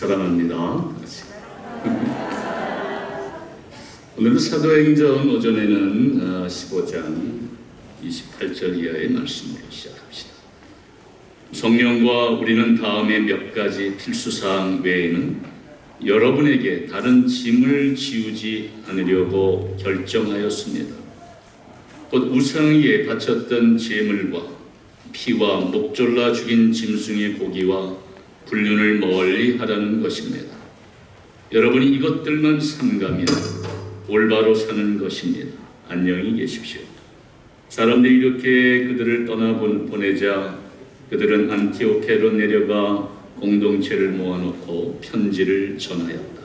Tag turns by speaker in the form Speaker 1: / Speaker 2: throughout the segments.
Speaker 1: 사랑합니다. 오늘은 사도행전 오전에는 15장 28절 이하의 말씀으로 시작합시다. 성령과 우리는 다음에 몇 가지 필수사항 외에는 여러분에게 다른 짐을 지우지 않으려고 결정하였습니다. 곧 우상 위에 바쳤던 제물과 피와 목졸라 죽인 짐승의 고기와 불륜을 멀리 하라는 것입니다. 여러분이 이것들만 삼가면 올바로 사는 것입니다. 안녕히 계십시오. 사람들이 이렇게 그들을 떠나보내자 그들은 안티오케로 내려가 공동체를 모아놓고 편지를 전하였다.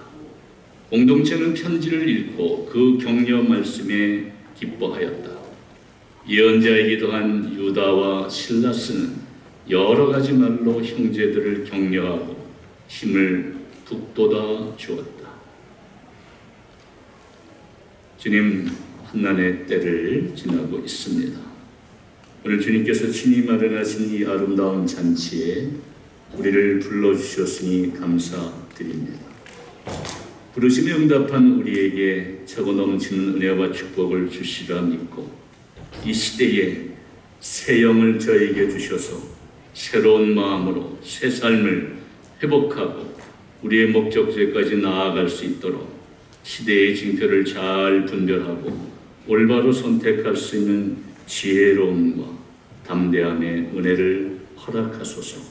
Speaker 1: 공동체는 편지를 읽고 그 격려 말씀에 기뻐하였다. 예언자이기도 한 유다와 실라스는 여러 가지 말로 형제들을 격려하고 힘을 북돋아 주었다. 주님, 환난의 때를 지나고 있습니다. 오늘 주님께서 친히 마련하신 이 아름다운 잔치에 우리를 불러주셨으니 감사드립니다. 부르심에 응답한 우리에게 차고 넘치는 은혜와 축복을 주시라 믿고 이 시대에 새 영을 저에게 주셔서 새로운 마음으로 새 삶을 회복하고 우리의 목적지까지 나아갈 수 있도록 시대의 징표를 잘 분별하고 올바로 선택할 수 있는 지혜로움과 담대함의 은혜를 허락하소서.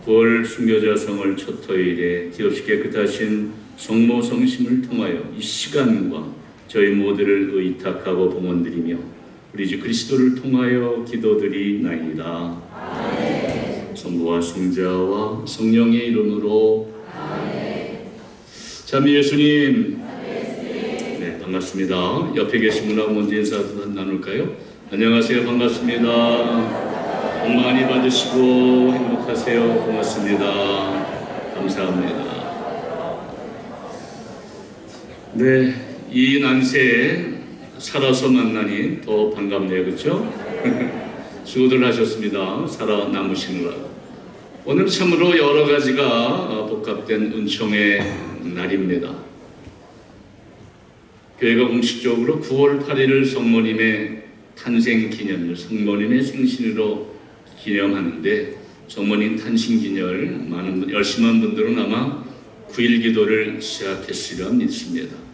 Speaker 1: 9월 순교자성을 첫 토요일에 기업시 깨끗하신 성모 성심을 통하여 이 시간과 저희 모두를 의탁하고 봉헌드리며 우리 주 그리스도를 통하여 기도드리나이다. 아멘. 성부와 성자와 성령의 이름으로 아멘. 자매 예수님. 네, 반갑습니다. 옆에 계신 분하고 먼저 인사 나눌까요? 안녕하세요. 반갑습니다. 복 많이 받으시고 행복하세요. 고맙습니다. 감사합니다. 네, 이 난세에 살아서 만나니 더 반갑네요. 그렇죠? 수고들 하셨습니다. 살아남으시느라고. 오늘 참으로 여러 가지가 복합된 은총의 날입니다. 교회가 공식적으로 9월 8일을 성모님의 탄생 기념일, 성모님의 생신으로 기념하는데 성모님 탄신 기념 열심한 분들은 아마 9일 기도를 시작했으리라 믿습니다.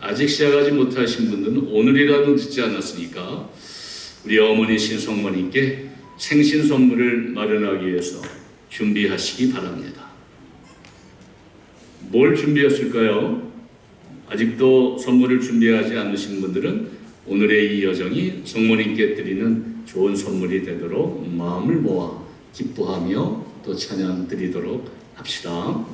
Speaker 1: 아직 시작하지 못하신 분들은 오늘이라도 듣지 않았으니까 우리 어머니신 성모님께 생신 선물을 마련하기 위해서 준비하시기 바랍니다. 뭘 준비했을까요? 아직도 선물을 준비하지 않으신 분들은 오늘의 이 여정이 성모님께 드리는 좋은 선물이 되도록 마음을 모아 기뻐하며 또 찬양 드리도록 합시다.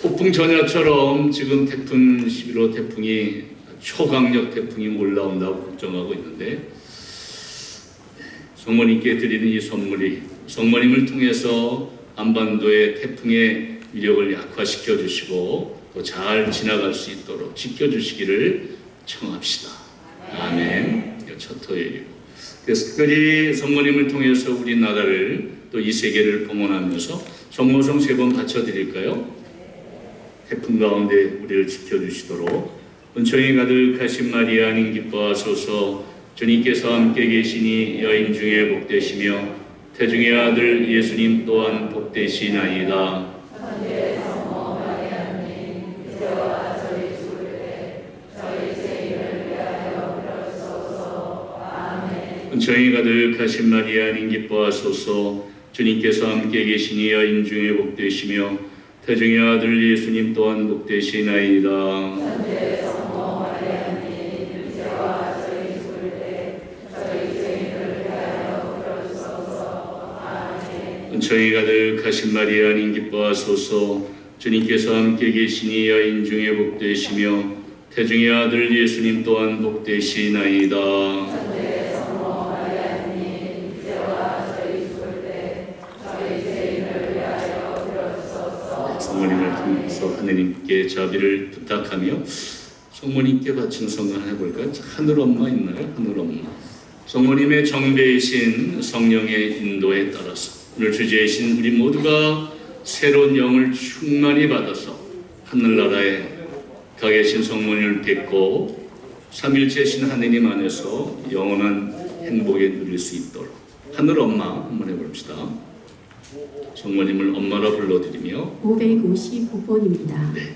Speaker 1: 폭풍 전야처럼 지금 태풍 11호 태풍이 초강력 태풍이 올라온다고 걱정하고 있는데 성모님께 드리는 이 선물이 성모님을 통해서 한반도의 태풍의 위력을 약화시켜 주시고 또 잘 지나갈 수 있도록 지켜주시기를 청합시다. 아멘. 첫 토요일이고 그래서 특별히 성모님을 통해서 우리나라를 또 이 세계를 봉헌하면서 성모성 3번 바쳐드릴까요? 태풍 가운데 우리를 지켜주시도록 은총이 가득하신 마리아님 기뻐하소서. 주님께서 함께 계시니 여인 중에 복되시며 태중의 아들 예수님 또한 복되시나이다. 은총이 가득하신 마리아님 기뻐하소서. 주님께서 함께 계시니 여인 중에 복되시며 태중의 아들 예수님 또한 복되시나이다. 은총이 가득하신 마리아님 기뻐하소서. 주님께서 함께 계시니 여인 중에 복되시며 태중의 아들 예수님 또한 복되시나이다. 성모님을 통해서 하느님께 자비를 부탁하며 성모님께 바친 성간 해볼까요? 하늘엄마 있나요? 하늘엄마. 성모님의 정배이신 성령의 인도에 따라서 오늘 주제이신 우리 모두가 새로운 영을 충만히 받아서 하늘나라에 가 계신 성모님을 뵙고 삼일체신 하느님 안에서 영원한 행복에 누릴 수 있도록 하늘 엄마 한번 해봅시다. 성모님을 엄마라 불러드리며
Speaker 2: 555번입니다.
Speaker 1: 네.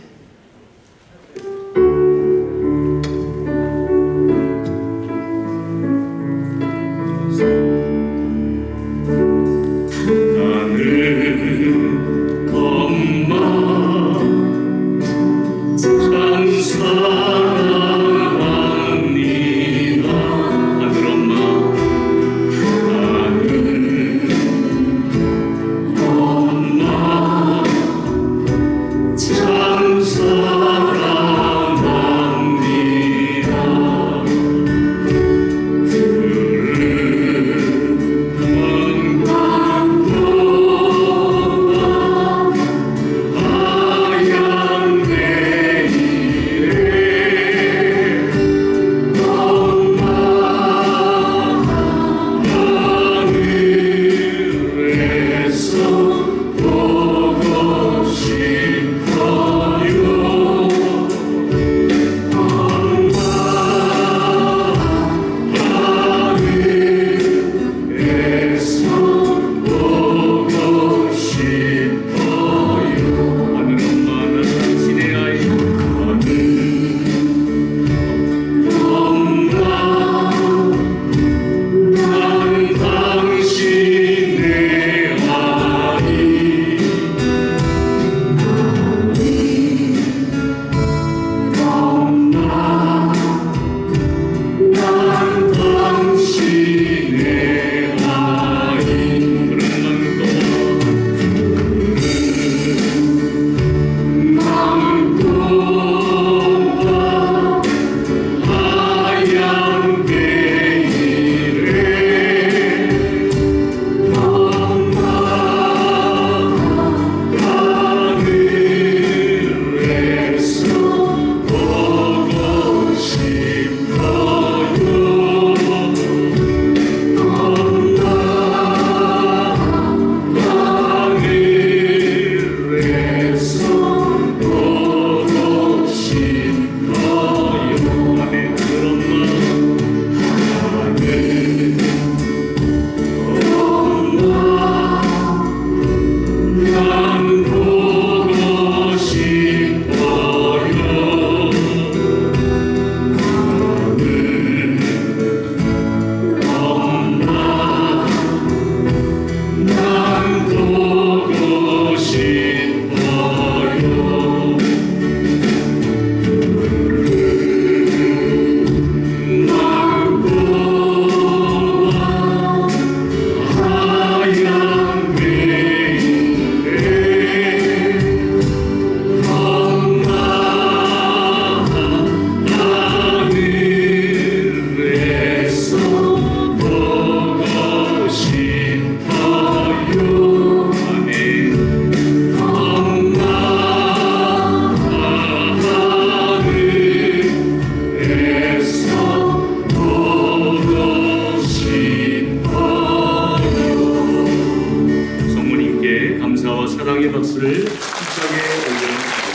Speaker 1: 사랑의 박수를 힘차게 올려드리겠습니다.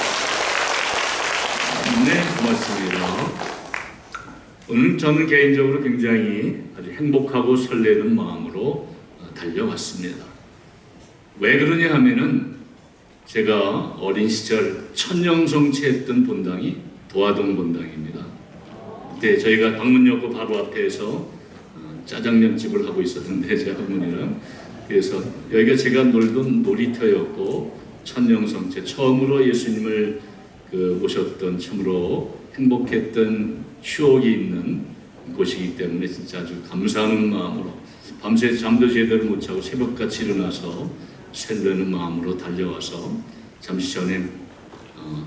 Speaker 1: 네, 고맙습니다. 오늘 저는 개인적으로 굉장히 아주 행복하고 설레는 마음으로 달려왔습니다. 왜 그러냐 하면은 제가 어린 시절 천년성취했던 본당이 도화동 본당입니다. 그때 저희가 방문역고 바로 앞에서 짜장면집을 하고 있었는데 제 할머니랑, 그래서 여기가 제가 놀던 놀이터였고 천년성체 처음으로 예수님을 모셨던 참으로 행복했던 추억이 있는 곳이기 때문에 진짜 아주 감사하는 마음으로 밤새 잠도 제대로 못 자고 새벽같이 일어나서 설레는 마음으로 달려와서 잠시 전에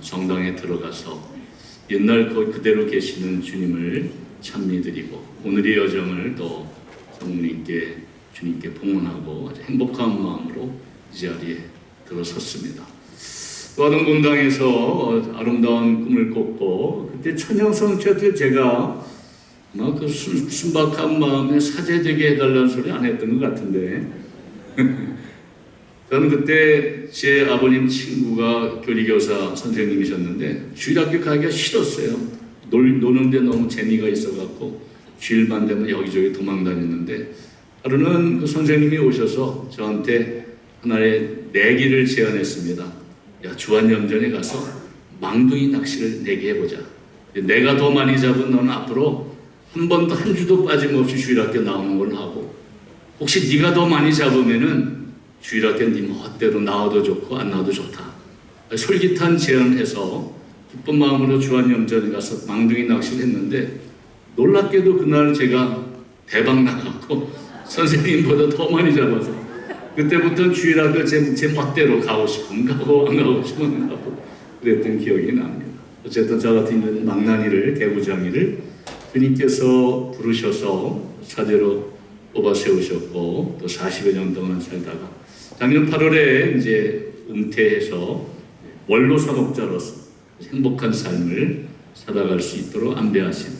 Speaker 1: 성당에 들어가서 옛날 그대로 계시는 주님을 찬미드리고 오늘의 여정을 또 성모님께 주님께 봉헌하고 아주 행복한 마음으로 이 자리에 들어섰습니다. 도화동 본당에서 아름다운 꿈을 꿨고 그때 천년성취 때 제가 막 그 순박한 마음에 사제되게 해달라는 소리 안 했던 것 같은데 저는 그때 제 아버님 친구가 교리교사 선생님이셨는데 주일학교 가기가 싫었어요. 노는데 너무 재미가 있어갖고 주일만 되면 여기저기 도망 다녔는데 하루는 그 선생님이 오셔서 저한테 하나의 내기를 제안했습니다. 야, 주한염전에 가서 망둥이 낚시를 내게 해보자. 내가 더 많이 잡은 너는 앞으로 한 번도 한 주도 빠짐없이 주일학교 나오는 걸 하고, 혹시 네가 더 많이 잡으면은 주일학교 네 멋대로 나와도 좋고 안 나와도 좋다. 솔깃한 제안을 해서 기쁜 마음으로 주한염전에 가서 망둥이 낚시를 했는데, 놀랍게도 그날 제가 대박 나갔고 선생님보다 더 많이 잡아서 그때부터는 주일학교 제 멋대로 가고 싶으면 가고 안 가고 싶으면 안 가고 그랬던 기억이 납니다. 어쨌든 저 같은 망나니를, 개구장이를 주님께서 부르셔서 사제로 뽑아 세우셨고 또 40여 년 동안 살다가 작년 8월에 이제 은퇴해서 원로 사목자로서 행복한 삶을 살아갈 수 있도록 안배하신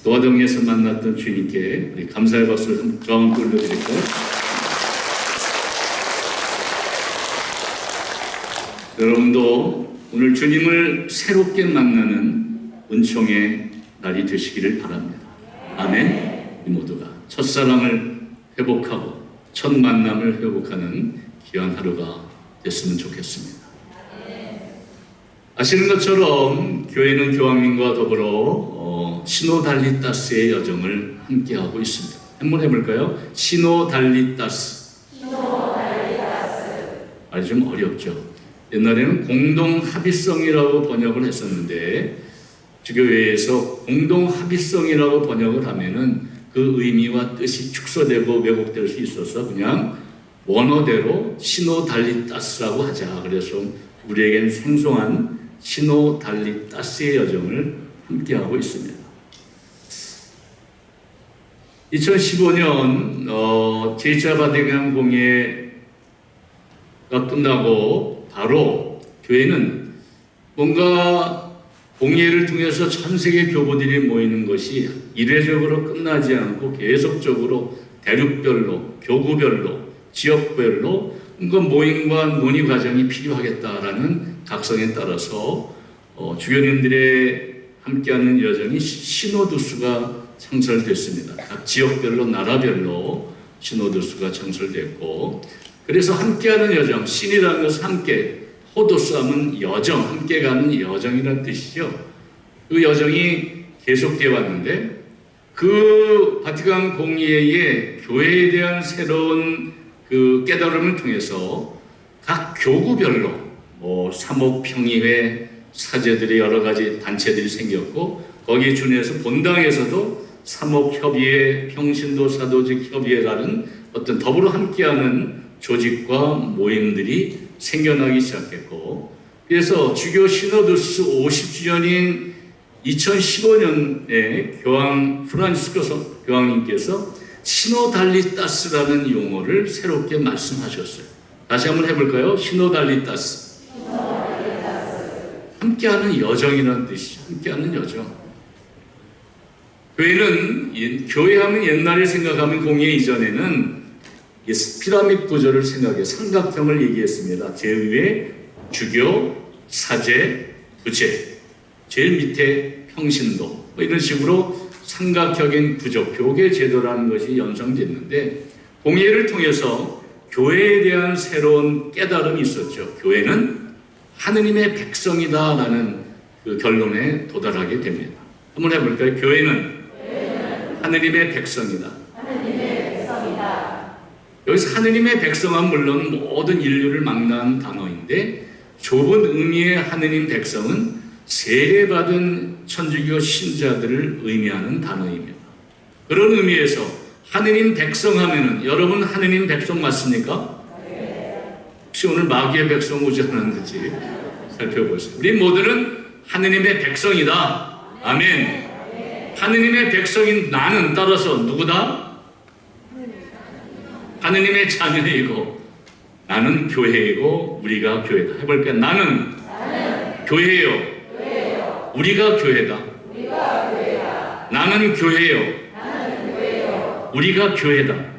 Speaker 1: 노화동에서 만났던 주님께 우리 감사의 박수를 저항 올려드릴까요? 여러분도 오늘 주님을 새롭게 만나는 은총의 날이 되시기를 바랍니다. 아멘. 우리 모두가 첫사랑을 회복하고 첫 만남을 회복하는 귀한 하루가 됐으면 좋겠습니다. 아시는 것처럼 교회는 교황님과 더불어 시노달리따스의 여정을 함께하고 있습니다. 한번 해볼까요? 시노달리따스. 말이 좀 어렵죠. 옛날에는 공동합의성이라고 번역을 했었는데 주교회에서 공동합의성이라고 번역을 하면은 그 의미와 뜻이 축소되고 왜곡될 수 있어서 그냥 원어대로 시노달리따스라고 하자. 그래서 우리에겐 생소한 시노달리따스의 여정을 함께하고 있습니다. 2015년 제2차 바티칸 공예가 끝나고 바로 교회는 뭔가 공예를 통해서 전 세계 교부들이 모이는 것이 이례적으로 끝나지 않고 계속적으로 대륙별로, 교구별로, 지역별로 뭔가 모임과 논의 과정이 필요하겠다라는 각성에 따라서 주교님들의 함께하는 여정이 시노두스가 창설됐습니다. 각 지역별로, 나라별로 시노두스가 창설됐고, 그래서 함께하는 여정, 신이라는 것은 함께, 호도스 하면 여정, 함께 가는 여정이라는 뜻이죠. 그 여정이 계속되어 왔는데 그 바티칸 공예의 교회에 대한 새로운 그 깨달음을 통해서 각 교구별로 사목평의회, 사제들의 여러 가지 단체들이 생겼고, 거기에 준해서 본당에서도 사목협의회, 평신도 사도직 협의회라는 어떤 더불어 함께하는 조직과 모임들이 생겨나기 시작했고, 그래서 주교 시노두스 50주년인 2015년에 교황 프란치스코 교황님께서 시노달리따스라는 용어를 새롭게 말씀하셨어요. 다시 한번 해볼까요? 시노달리따스. 함께하는 여정이라는 뜻이죠. 함께하는 여정. 교회하면 옛날에 생각하면 공예 이전에는 피라미드 구조를 생각해 삼각형을 얘기했습니다. 제위에 주교, 사제, 부제, 제일 밑에 평신도, 이런 식으로 삼각형인 구조, 교계 제도라는 것이 연상됐는데, 공예를 통해서 교회에 대한 새로운 깨달음이 있었죠. 교회는 하느님의 백성이다라는 그 결론에 도달하게 됩니다. 한번 해볼까요? 교회는 하느님의 백성이다. 여기서 하느님의 백성은 물론 모든 인류를 망라한 단어인데, 좁은 의미의 하느님 백성은 세례받은 천주교 신자들을 의미하는 단어입니다. 그런 의미에서 하느님 백성 하면은, 여러분 하느님 백성 맞습니까? 혹시 오늘 마귀의 백성 오지 않았는지 살펴보세요. 우리 모두는 하느님의 백성이다. 아멘. 하느님의 백성인 나는 따라서 누구다? 하느님의 자녀이고, 나는 교회이고, 우리가 교회다. 해볼까요? 나는 교회요. 우리가 교회다. 나는 교회요. 우리가 교회다.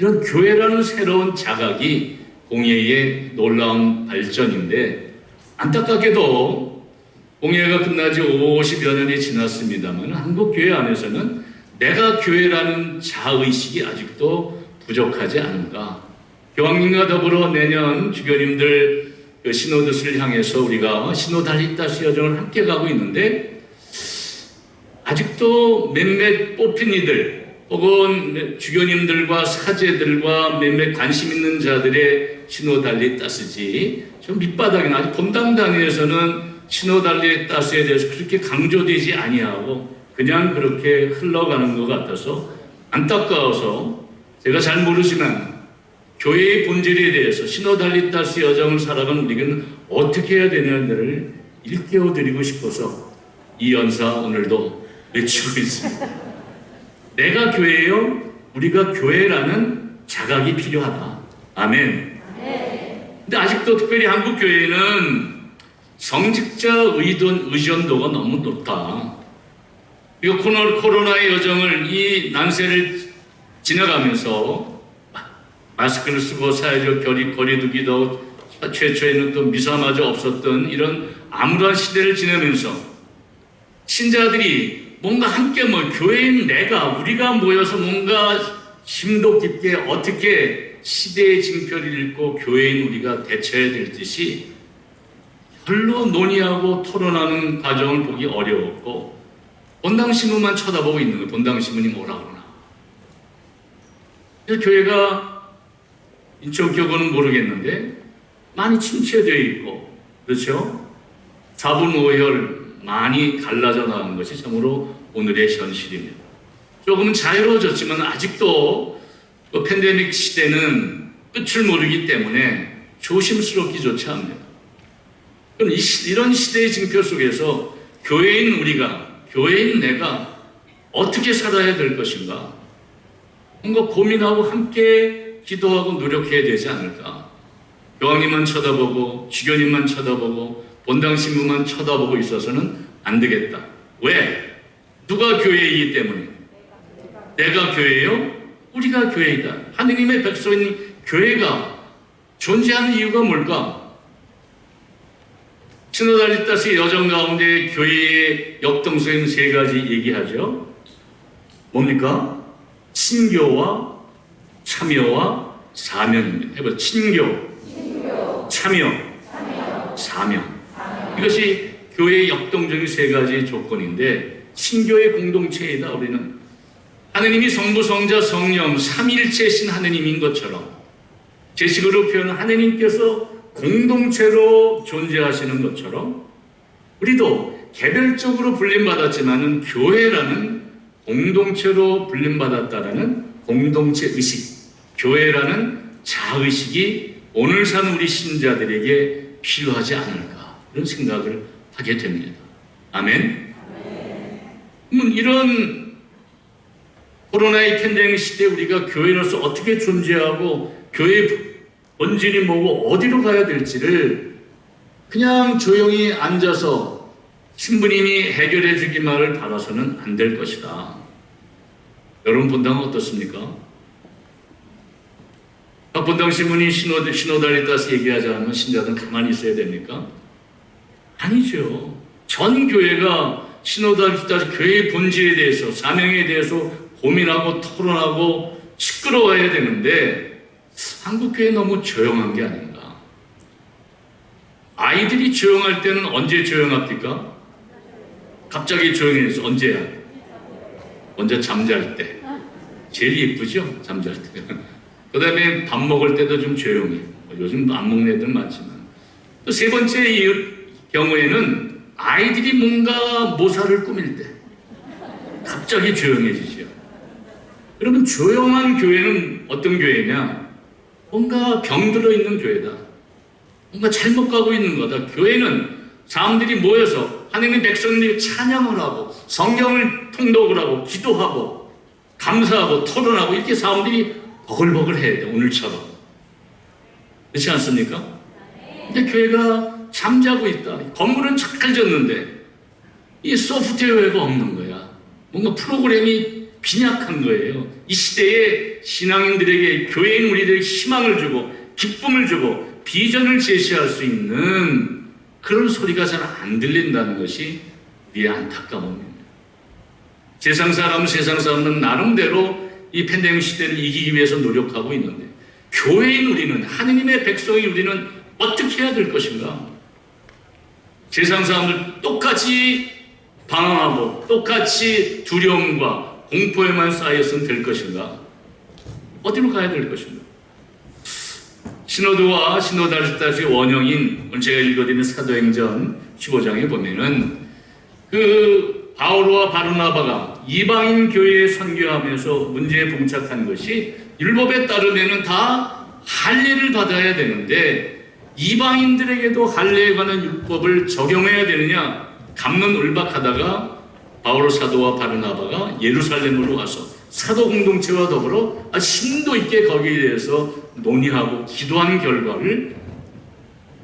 Speaker 1: 이런 교회라는 새로운 자각이 공예의 놀라운 발전인데, 안타깝게도 공예가 끝난 지 50여 년이 지났습니다만 한국 교회 안에서는 내가 교회라는 자의식이 아직도 부족하지 않은가. 교황님과 더불어 내년 주교님들 시노드스를 향해서 우리가 시노달리타스 여정을 함께 가고 있는데, 아직도 몇몇 뽑힌 이들 혹은 주교님들과 사제들과 몇몇 관심 있는 자들의 시노달리타스지, 좀 밑바닥이나 아직 본당 단위에서는 시노달리타스에 대해서 그렇게 강조되지 아니하고 그냥 그렇게 흘러가는 것 같아서 안타까워서, 제가 잘 모르지만 교회의 본질에 대해서 시노달리타스 여정을 살아간 우리는 어떻게 해야 되냐를 일깨워드리고 싶어서 이 연사 오늘도 외치고 있습니다. 내가 교회요, 우리가 교회라는 자각이 필요하다. 아멘. 근데 아직도 특별히 한국 교회는 성직자 의존도가 너무 높다. 이거 코로나의 여정을, 이 난세를 지나가면서 마스크를 쓰고 사회적 거리두기도 최초에는 또 미사마저 없었던 이런 암울한 시대를 지내면서 신자들이 뭔가 함께 교회인 우리가 모여서 뭔가 심도 깊게 어떻게 시대의 징표를 읽고 교회인 우리가 대처해야 될 듯이 별로 논의하고 토론하는 과정을 보기 어려웠고, 본당 신문만 쳐다보고 있는 거예요. 본당 신문이 뭐라 그러나. 그래서 교회가 인천교구는 모르겠는데 많이 침체되어 있고, 그렇죠? 4분 5혈 많이 갈라져 나간 것이 참으로 오늘의 현실입니다. 조금은 자유로워졌지만 아직도 그 팬데믹 시대는 끝을 모르기 때문에 조심스럽기조차 합니다. 그럼 이런 시대의 징표 속에서 교회인 우리가, 교회인 내가 어떻게 살아야 될 것인가? 뭔가 고민하고 함께 기도하고 노력해야 되지 않을까? 교황님만 쳐다보고 주교님만 쳐다보고 본당 신부만 쳐다보고 있어서는 안 되겠다. 왜? 누가 교회이기 때문에? 내가 교회요? 우리가 교회이다. 하느님의 백성인 교회가 존재하는 이유가 뭘까? 시노달리타스의 여정 가운데 교회의 역동성인 세 가지 얘기하죠. 뭡니까? 친교와 참여와 사명입니다. 해봐. 친교, 참여, 사명. 이것이 교회의 역동적인 세 가지 조건인데, 친교의 공동체이다. 우리는 하느님이 성부, 성자, 성령 삼일체신 하느님인 것처럼, 제식으로 표현한 하느님께서 공동체로 존재하시는 것처럼 우리도 개별적으로 불림받았지만은 교회라는 공동체로 불림받았다라는 공동체 의식, 교회라는 자의식이 오늘 사는 우리 신자들에게 필요하지 않을까, 이런 생각을 하게 됩니다. 아멘. 이런 코로나의 팬데믹 시대에 우리가 교회로서 어떻게 존재하고 교회의 본질이 뭐고 어디로 가야 될지를 그냥 조용히 앉아서 신부님이 해결해 주기만을 바라서는 안 될 것이다. 여러분 본당은 어떻습니까? 본당 신부님 시노달리타스 얘기하지 않으면 신자들은 가만히 있어야 됩니까? 아니죠. 전 교회가 시노달리타스 교회의 본질에 대해서, 사명에 대해서 고민하고 토론하고 시끄러워야 되는데 한국 교회 너무 조용한 게 아닌가. 아이들이 조용할 때는 언제 조용합니까? 갑자기 조용해서 언제야? 먼저 잠잘 때. 제일 예쁘죠? 잠잘 때. 그 다음에 밥 먹을 때도 좀 조용해. 요즘 안 먹는 애들 많지만. 또 세 번째 경우에는 아이들이 뭔가 모사를 꾸밀 때 갑자기 조용해지죠. 여러분, 조용한 교회는 어떤 교회냐? 뭔가 병들어 있는 교회다. 뭔가 잘못 가고 있는 거다. 교회는 사람들이 모여서 하나님 백성들이 찬양을 하고 성경을 통독을 하고 기도하고 감사하고 토론하고 이렇게 사람들이 버글버글 해야 돼. 오늘처럼. 그렇지 않습니까? 근데 교회가 잠자고 있다. 건물은 잘 졌는데 이 소프트웨어가 없는 거야. 뭔가 프로그램이 빈약한 거예요. 이 시대에 신앙인들에게, 교회인 우리들에게 희망을 주고 기쁨을 주고 비전을 제시할 수 있는 그런 소리가 잘 안 들린다는 것이 우리의 안타까움입니다. 세상 사람은 나름대로 이 팬데믹 시대를 이기기 위해서 노력하고 있는데, 교회인 우리는, 하느님의 백성인 우리는 어떻게 해야 될 것인가? 세상 사람들 똑같이 방황하고 똑같이 두려움과 공포에만 쌓여서는 될 것인가? 어디로 가야 될 것인가? 시노드와 시노달스의 원형인 오늘 제가 읽어드리는 사도행전 15장에 보면은 그 바오로와 바르나바가 이방인 교회에 선교하면서 문제에 봉착한 것이 율법에 따르면은 다 할례를 받아야 되는데, 이방인들에게도 할례에 관한 율법을 적용해야 되느냐 갑론을박하다가 바오로 사도와 바르나바가 예루살렘으로 가서 사도 공동체와 더불어 심도 있게 거기에 대해서 논의하고 기도한 결과를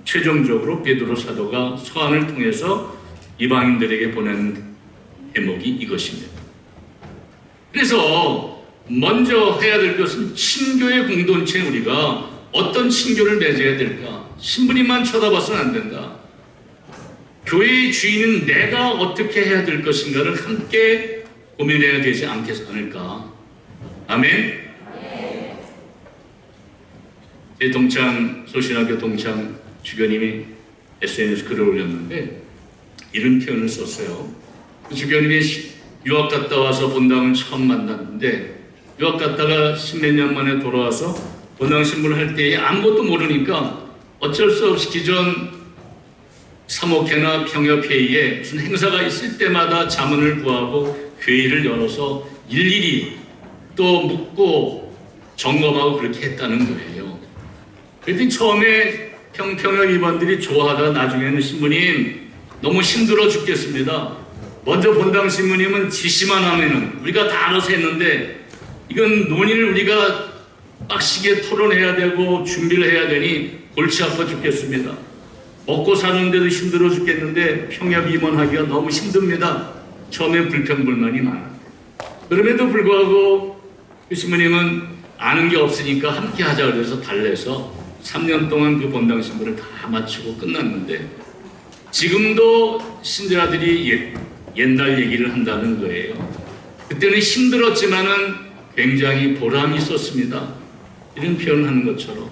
Speaker 1: 최종적으로 베드로 사도가 서한을 통해서 이방인들에게 보낸 대목이 이것입니다. 그래서 먼저 해야 될 것은 신교의 공동체, 우리가 어떤 신교를 맺어야 될까? 신부님만 쳐다봐서는 안 된다. 교회의 주인은 내가 어떻게 해야 될 것인가를 함께 고민해야 되지 않을까? 아멘? 제 동창, 소신학교 동창 주교님이 SNS 글을 올렸는데 이런 표현을 썼어요. 그 주교님이 유학 갔다 와서 본당을 처음 만났는데, 유학 갔다가 십몇 년 만에 돌아와서 본당 신부를 할 때 아무것도 모르니까 어쩔 수 없이 기존 사목회나 평협회의에 무슨 행사가 있을 때마다 자문을 구하고 회의를 열어서 일일이 또 묻고 점검하고 그렇게 했다는 거예요. 그랬더니 처음에 평협 임원들이 좋아하다가 나중에는 신부님 너무 힘들어 죽겠습니다. 먼저 본당 신부님은 지시만 하면은 우리가 다 알아서 했는데, 이건 논의를 우리가 빡시게 토론해야 되고 준비를 해야 되니 골치 아파 죽겠습니다. 먹고 사는데도 힘들어 죽겠는데 평협 임원하기가 너무 힘듭니다. 처음에 불평불만이 많았는데, 그럼에도 불구하고 그 신부님은 아는 게 없으니까 함께 하자 그래서 달래서 3년 동안 그 본당 신부를 다 마치고 끝났는데, 지금도 신자들이 옛날 얘기를 한다는 거예요. 그때는 힘들었지만은 굉장히 보람이 있었습니다. 이런 표현을 하는 것처럼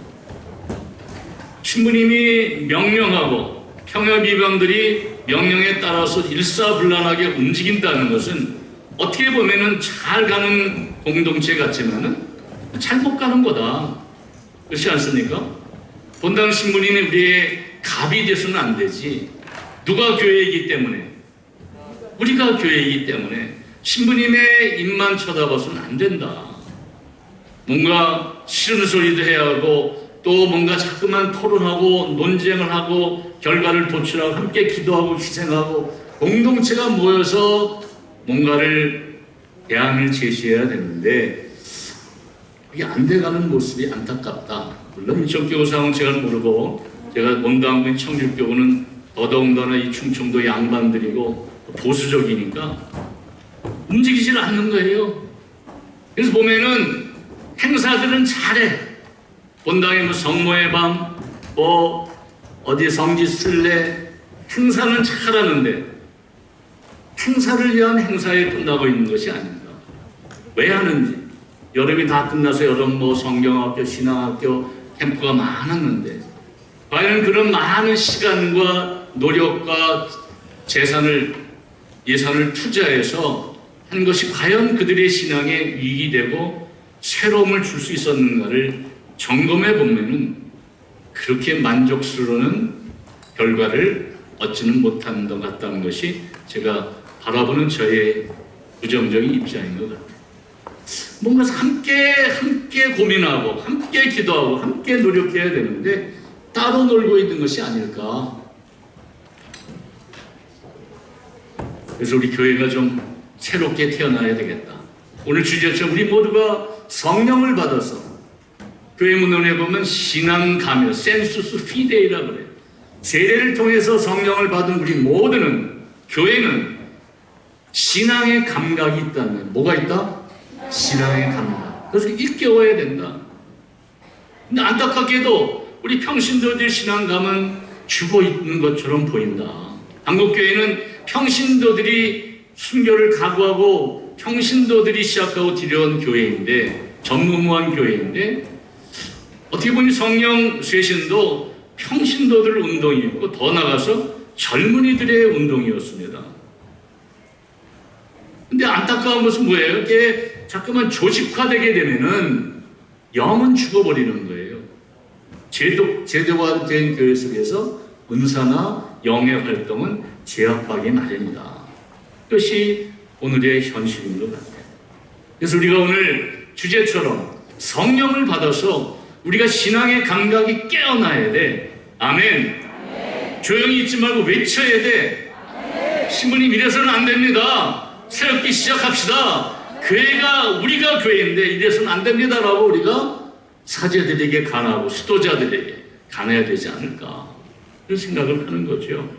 Speaker 1: 신부님이 명령하고 평협 이방들이 명령에 따라서 일사불란하게 움직인다는 것은 어떻게 보면은 잘 가는 공동체 같지만은 잘못 가는 거다. 그렇지 않습니까? 본당 신부님이 우리의 갑이 돼서는 안 되지. 누가 교회이기 때문에? 우리가 교회이기 때문에 신부님의 입만 쳐다봐서는 안 된다. 뭔가 싫은 소리도 해야 하고, 또 뭔가 자꾸만 토론하고 논쟁을 하고 결과를 도출하고 함께 기도하고 희생하고 공동체가 모여서 뭔가를 대안을 제시해야 되는데, 그게 안 돼가는 모습이 안타깝다. 물론 이쪽교구 상황 제가 모르고, 제가 본당군 청주교구는 더더군다나 이 충청도 양반들이고 보수적이니까 움직이질 않는 거예요. 그래서 보면은 행사들은 잘해. 본당에 뭐 성모의 밤, 뭐 어디 성지 순례, 행사는 잘하는데 행사를 위한 행사에 끝나고 있는 것이 아닌가. 왜 하는지. 여름이 다 끝나서 여름 뭐 성경학교, 신앙학교 캠프가 많았는데, 과연 그런 많은 시간과 노력과 예산을 투자해서 한 것이 과연 그들의 신앙에 유익이 되고 새로움을 줄 수 있었는가를 점검해 보면은 그렇게 만족스러운 결과를 얻지는 못한 것 같다는 것이 제가 바라보는 저의 부정적인 입장인 것 같아요. 뭔가 함께 고민하고 함께 기도하고 함께 노력해야 되는데 따로 놀고 있는 것이 아닐까. 그래서 우리 교회가 좀 새롭게 태어나야 되겠다. 오늘 주제처럼 우리 모두가 성령을 받아서, 교회 문헌에 보면 신앙 감여, 센수스 피데이라고 그래요. 세례를 통해서 성령을 받은 우리 모두는, 교회는 신앙의 감각이 있다는 거예요. 뭐가 있다? 신앙의 감각. 그래서 일깨워야 된다. 근데 안타깝게도 우리 평신도들 신앙감은 죽어 있는 것처럼 보인다. 한국교회는 평신도들이 순교를 각오하고 평신도들이 시작하고 들여온 교회인데, 전무후무한 교회인데, 어떻게 보면 성령 쇄신도 평신도들 운동이었고 더 나아가서 젊은이들의 운동이었습니다. 근데 안타까운 것은 뭐예요? 이게 자꾸만 조직화되게 되면은 영은 죽어버리는 거예요. 제도화된 교회 속에서 은사나 영의 활동은 제압하기 마련이다. 이것이 오늘의 현실인 것 같아요. 그래서 우리가 오늘 주제처럼 성령을 받아서 우리가 신앙의 감각이 깨어나야 돼. 아멘. 조용히 있지 말고 외쳐야 돼. 신부님 이래서는 안 됩니다. 새롭게 시작합시다. 교회가 우리가 교회인데 이래서는 안 됩니다라고 우리가 사제들에게 간하고 수도자들에게 간해야 되지 않을까, 그런 생각을 하는 거죠.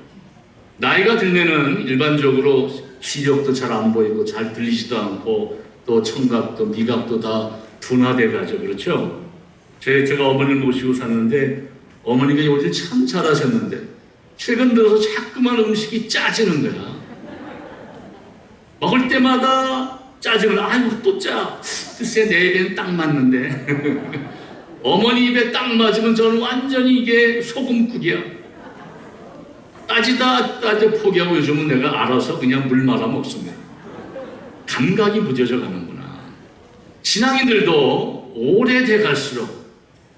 Speaker 1: 나이가 들면은 일반적으로 시력도 잘 안 보이고 잘 들리지도 않고 또 청각도 미각도 다 둔화돼 가죠. 그렇죠? 제가 어머니를 모시고 사는데 어머니가 요즘 참 잘하셨는데 최근 들어서 자꾸만 음식이 짜지는 거야. 먹을 때마다 짜증을, 아이고 또 짜. 글쎄 내 입에는 딱 맞는데 어머니 입에 딱 맞으면 저는 완전히 이게 소금국이야. 따지다 포기하고 요즘은 내가 알아서 그냥 물 말아 먹습니다. 감각이 무뎌져 가는구나. 신앙인들도 오래돼 갈수록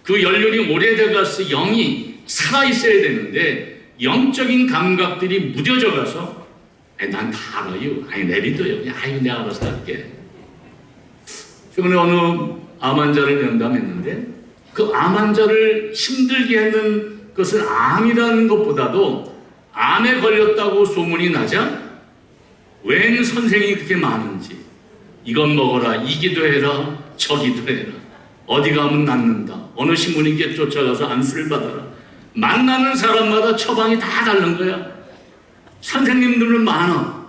Speaker 1: 그 연륜이 오래돼 갈수록 영이 살아있어야 되는데 영적인 감각들이 무뎌져 가서 난 다 알아요. 아니 내비둬요. 아유 내가 알아서 할게. 최근에 어느 암 환자를 면담했는데 그 암 환자를 힘들게 했는 것은 암이라는 것보다도 암에 걸렸다고 소문이 나자 웬 선생이 그렇게 많은지, 이건 먹어라, 이 기도해라, 저 기도해라, 어디 가면 낫는다, 어느 신부님께 쫓아가서 안수를 받아라. 만나는 사람마다 처방이 다 다른 거야. 선생님들은 많아.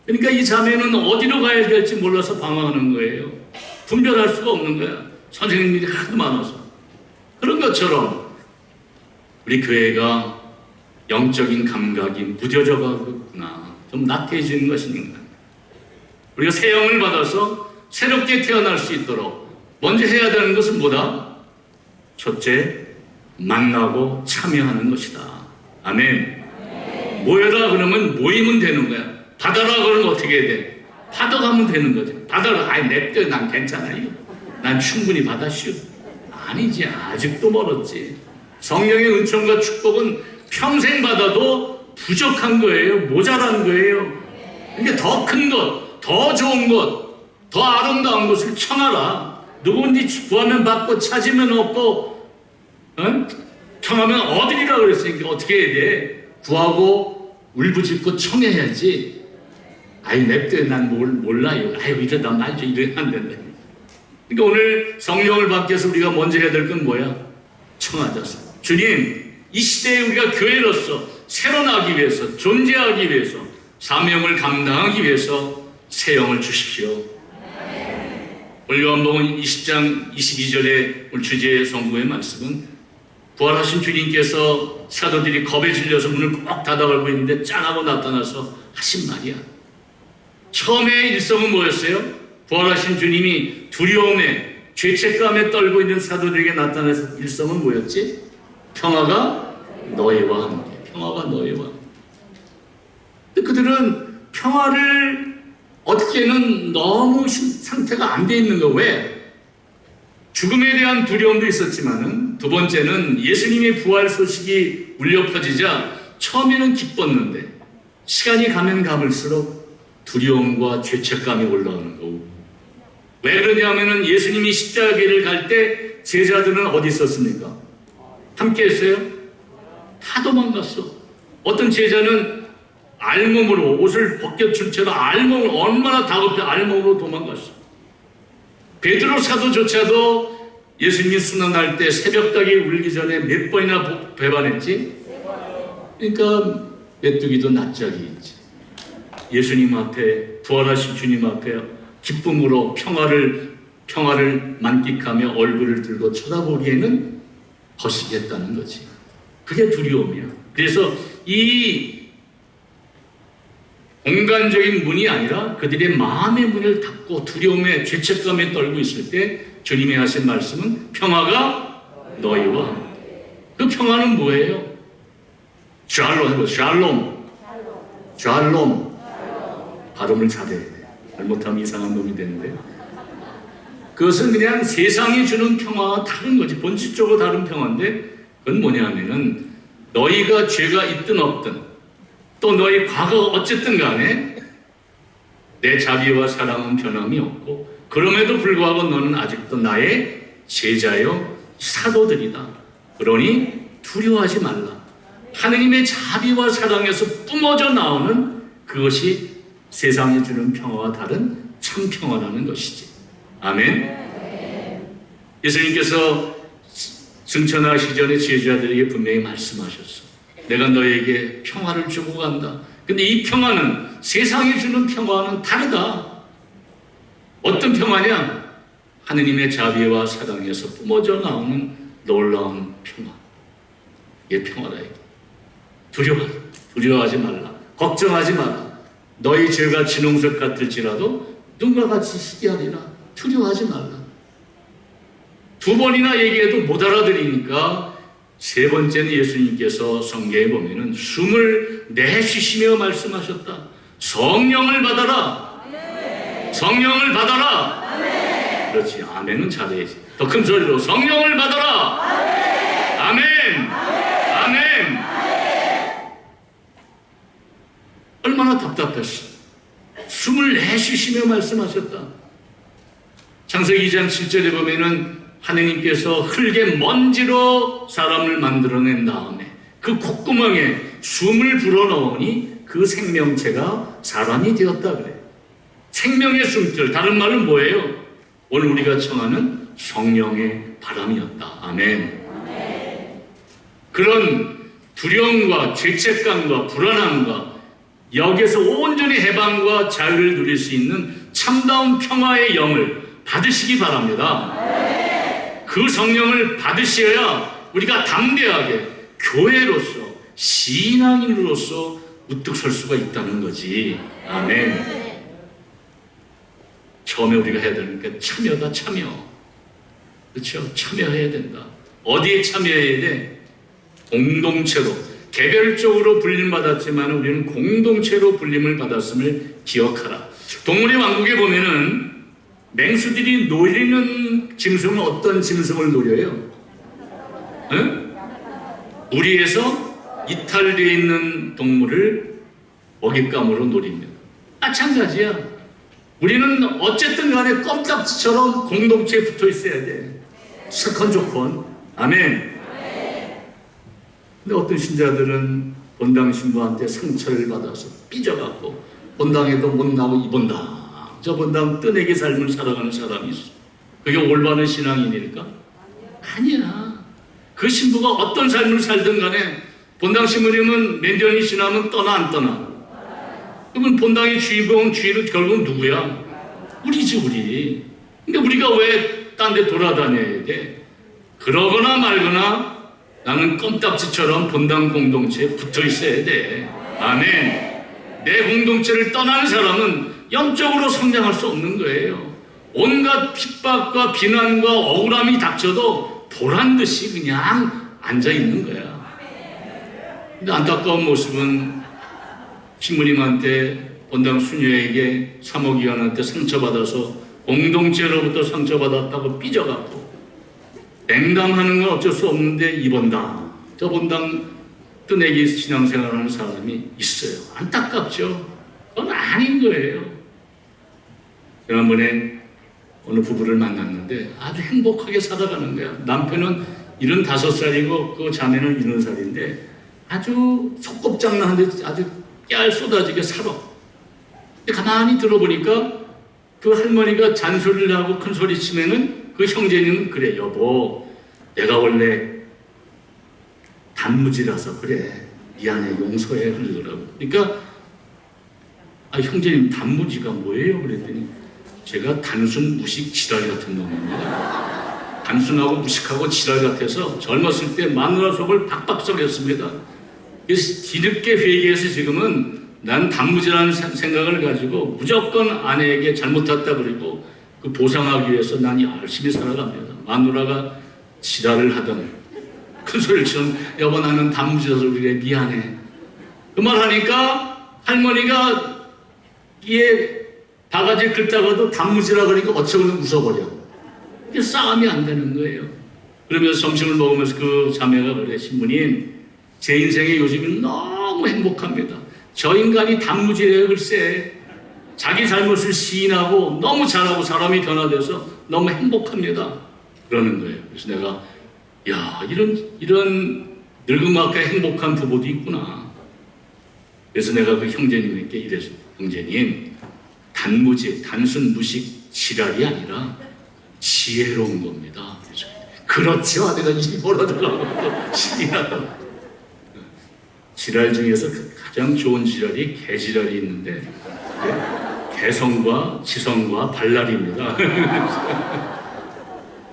Speaker 1: 그러니까 이 자매는 어디로 가야 될지 몰라서 방황하는 거예요. 분별할 수가 없는 거야. 선생님들이 하도 많아서. 그런 것처럼 우리 교회가 영적인 감각이 무뎌져 가겠구나, 좀 나태해지는 것인가. 우리가 새 영을 받아서 새롭게 태어날 수 있도록 먼저 해야 되는 것은 뭐다? 첫째, 만나고 참여하는 것이다. 아멘. 모여라 그러면 모이면 되는 거야. 받아라 그러면 어떻게 해야 돼? 받아가면 되는 거지. 받아라. 아이 냅둬. 난 괜찮아요. 난 충분히 받았슈. 아니지. 아직도 멀었지. 성령의 은총과 축복은 평생 받아도 부족한 거예요. 모자란 거예요. 그러니까 더 큰 것, 더 좋은 것, 더 아름다운 것을 청하라. 누구든지 구하면 받고 찾으면 얻고, 청하면 얻으리라 그랬으니까 어떻게 해야 돼? 구하고 울부짖고 청해야지. 아이 냅둬. 난 몰라요. 아유 이러다 말죠. 이러면 안 된다. 그러니까 오늘 성령을 받기 위해서 우리가 먼저 해야 될 건 뭐야? 청하자. 주님, 이 시대에 우리가 교회로서 새로나기 위해서, 존재하기 위해서, 사명을 감당하기 위해서 새 영을 주십시오. 오늘 요한복음 20장 22절의 오늘 주제의 성구의 말씀은 부활하신 주님께서 사도들이 겁에 질려서 문을 꼭 닫아걸고 있는데 짠하고 나타나서 하신 말이야. 처음에 일성은 뭐였어요? 부활하신 주님이 두려움에 죄책감에 떨고 있는 사도들에게 나타나서 일성은 뭐였지? 평화가 너희와 함께. 평화가 너희와 함께. 근데 그들은 평화를 얻기에는 너무 상태가 안 돼 있는 거. 왜? 죽음에 대한 두려움도 있었지만은 두 번째는 예수님의 부활 소식이 울려 퍼지자 처음에는 기뻤는데 시간이 가면 가볼수록 두려움과 죄책감이 올라오는 거고. 왜 그러냐면은 예수님이 십자가를 갈 때 제자들은 어디 있었습니까? 함께 했어요? 다 도망갔어. 어떤 제자는 알몸으로 옷을 벗겨준 채로 알몸을, 얼마나 다급해 알몸으로 도망갔어. 베드로 사도조차도 예수님이 순환할 때 새벽닭이 울기 전에 몇 번이나 배반했지? 그러니까 메뚜기도 낯짝이 있지. 예수님 앞에, 부활하신 주님 앞에 기쁨으로 평화를 만끽하며 얼굴을 들고 쳐다보기에는 거시기했다는 거지. 그게 두려움이야. 그래서 이 공간적인 문이 아니라 그들의 마음의 문을 닫고 두려움에 죄책감에 떨고 있을 때 주님이 하신 말씀은 평화가 너희와 그 평화는 뭐예요? 샬롬 발음을 잘해야 돼. 잘못하면 이상한 놈이 되는데 그것은 그냥 세상이 주는 평화와 다른 거지. 본질적으로 다른 평화인데 그건 뭐냐면은 너희가 죄가 있든 없든 또 너희 과거가 어쨌든 간에 내 자비와 사랑은 변함이 없고 그럼에도 불구하고 너는 아직도 나의 제자요 사도들이다. 그러니 두려워하지 말라. 하느님의 자비와 사랑에서 뿜어져 나오는 그것이 세상이 주는 평화와 다른 참 평화라는 것이지. 아멘. 예수님께서 승천하시기 전에 제자들에게 분명히 말씀하셨어. 내가 너에게 평화를 주고 간다. 근데 이 평화는 세상이 주는 평화와는 다르다. 어떤 평화냐? 하느님의 자비와 사랑에서 뿜어져 나오는 놀라운 평화. 이게 평화다. 두려워하지 말라. 걱정하지 마라. 너희 죄가 진홍색 같을지라도 눈과 같이 희귀하리라. 두려워하지 말라. 두 번이나 얘기해도 못 알아들으니까 세 번째는 예수님께서 성경에 보면은 숨을 내쉬시며 말씀하셨다. 성령을 받아라. 성령을 받아라. 그렇지. 아멘은 잘해야지. 더 큰 소리로 성령을 받아라. 아멘. 아멘. 얼마나 답답했어. 숨을 내쉬시며 말씀하셨다. 창세기 2장 7절에 보면은 하느님께서 흙의 먼지로 사람을 만들어낸 다음에 그 콧구멍에 숨을 불어넣으니 그 생명체가 사람이 되었다 그래. 생명의 숨결, 다른 말은 뭐예요? 오늘 우리가 청하는 성령의 바람이었다. 아멘. 그런 두려움과 죄책감과 불안함과 여기에서 온전히 해방과 자유를 누릴 수 있는 참다운 평화의 영을 받으시기 바랍니다. 그 성령을 받으셔야 우리가 담대하게 교회로서 신앙인으로서 우뚝 설 수가 있다는 거지. 아멘. 처음에 우리가 해야 되는 게 참여다. 참여. 그렇죠? 참여해야 된다. 어디에 참여해야 돼? 공동체로. 개별적으로 불림받았지만 우리는 공동체로 불림을 받았음을 기억하라. 동물의 왕국에 보면은 맹수들이 노리는 짐승은 어떤 짐승을 노려요? 응? 무리에서 이탈되어 있는 동물을 먹잇감으로 노립니다. 마찬가지야. 우리는 어쨌든 간에 껌딱지처럼 공동체에 붙어 있어야 돼. 세컨 조건. 아멘. 근데 어떤 신자들은 본당 신부한테 상처를 받아서 삐져갖고 본당에도 못 나오고 이 본당 저 본당 뜨내기 삶을 살아가는 사람이 있어. 그게 올바른 신앙인일까? 아니야. 그 신부가 어떤 삶을 살든 간에 본당 신부님은 맨전히 지나면 떠나 안 떠나? 그러면 본당의 주인공은 주인은 결국은 누구야? 우리지 우리. 근데 우리가 왜 딴 데 돌아다녀야 돼? 그러거나 말거나 나는 껌딱지처럼 본당 공동체에 붙어 있어야 돼. 아멘. 내 공동체를 떠나는 사람은 영적으로 성장할 수 없는 거예요. 온갖 핍박과 비난과 억울함이 닥쳐도 보란 듯이 그냥 앉아 있는 거야. 근데 안타까운 모습은 신부님한테 본당 수녀에게 사모기관한테 상처받아서 공동체로부터 상처받았다고 삐져갖고 냉담하는 건 어쩔 수 없는데 이 본당 저 본당 뜨내기 신앙생활하는 사람이 있어요. 안타깝죠. 그건 아닌 거예요. 지난번에 어느 부부를 만났는데 아주 행복하게 살아가는 거야. 남편은 75살이고 그 자매는 70살인데 아주 속곱장난하는데 아주 깨알 쏟아지게 살아. 근데 가만히 들어보니까 그 할머니가 잔소리를 하고 큰 소리 치면은 그 형제님은 그래 여보 내가 원래 단무지라서 그래 미안해 용서해 그러더라고. 그러니까 형제님 단무지가 뭐예요? 그랬더니 제가 단순 무식 지랄 같은 놈입니다. 단순하고 무식하고 지랄 같아서 젊었을 때 마누라 속을 박박 썩였습니다. 그래서 뒤늦게 회개해서 지금은 난 단무지라는 생각을 가지고 무조건 아내에게 잘못했다 그리고 그 보상하기 위해서 난 열심히 살아갑니다. 마누라가 지랄을 하던 큰 소리를 치는 여보 나는 단무지라서 그래 미안해. 그 말 하니까 할머니가 이에 바가지 긁다가도 단무지라 그러니까 어쩌면 웃어버려. 이게 싸움이 안 되는 거예요. 그러면서 점심을 먹으면서 그 자매가 그래 신부님 제 인생에 요즘은 너무 행복합니다. 저 인간이 단무지래요 글쎄. 자기 잘못을 시인하고 너무 잘하고 사람이 변화돼서 너무 행복합니다. 그러는 거예요. 그래서 내가 야 이런 늙음악가 행복한 부부도 있구나. 그래서 내가 그 형제님에게 이래서 형제님 단무지 단순 무식 지랄이 아니라 지혜로운 겁니다. 그렇죠. 내가 입이 벌어져가고 신이야. 지랄 중에서 가장 좋은 지랄이 개지랄이 있는데 개성과 지성과 발랄입니다.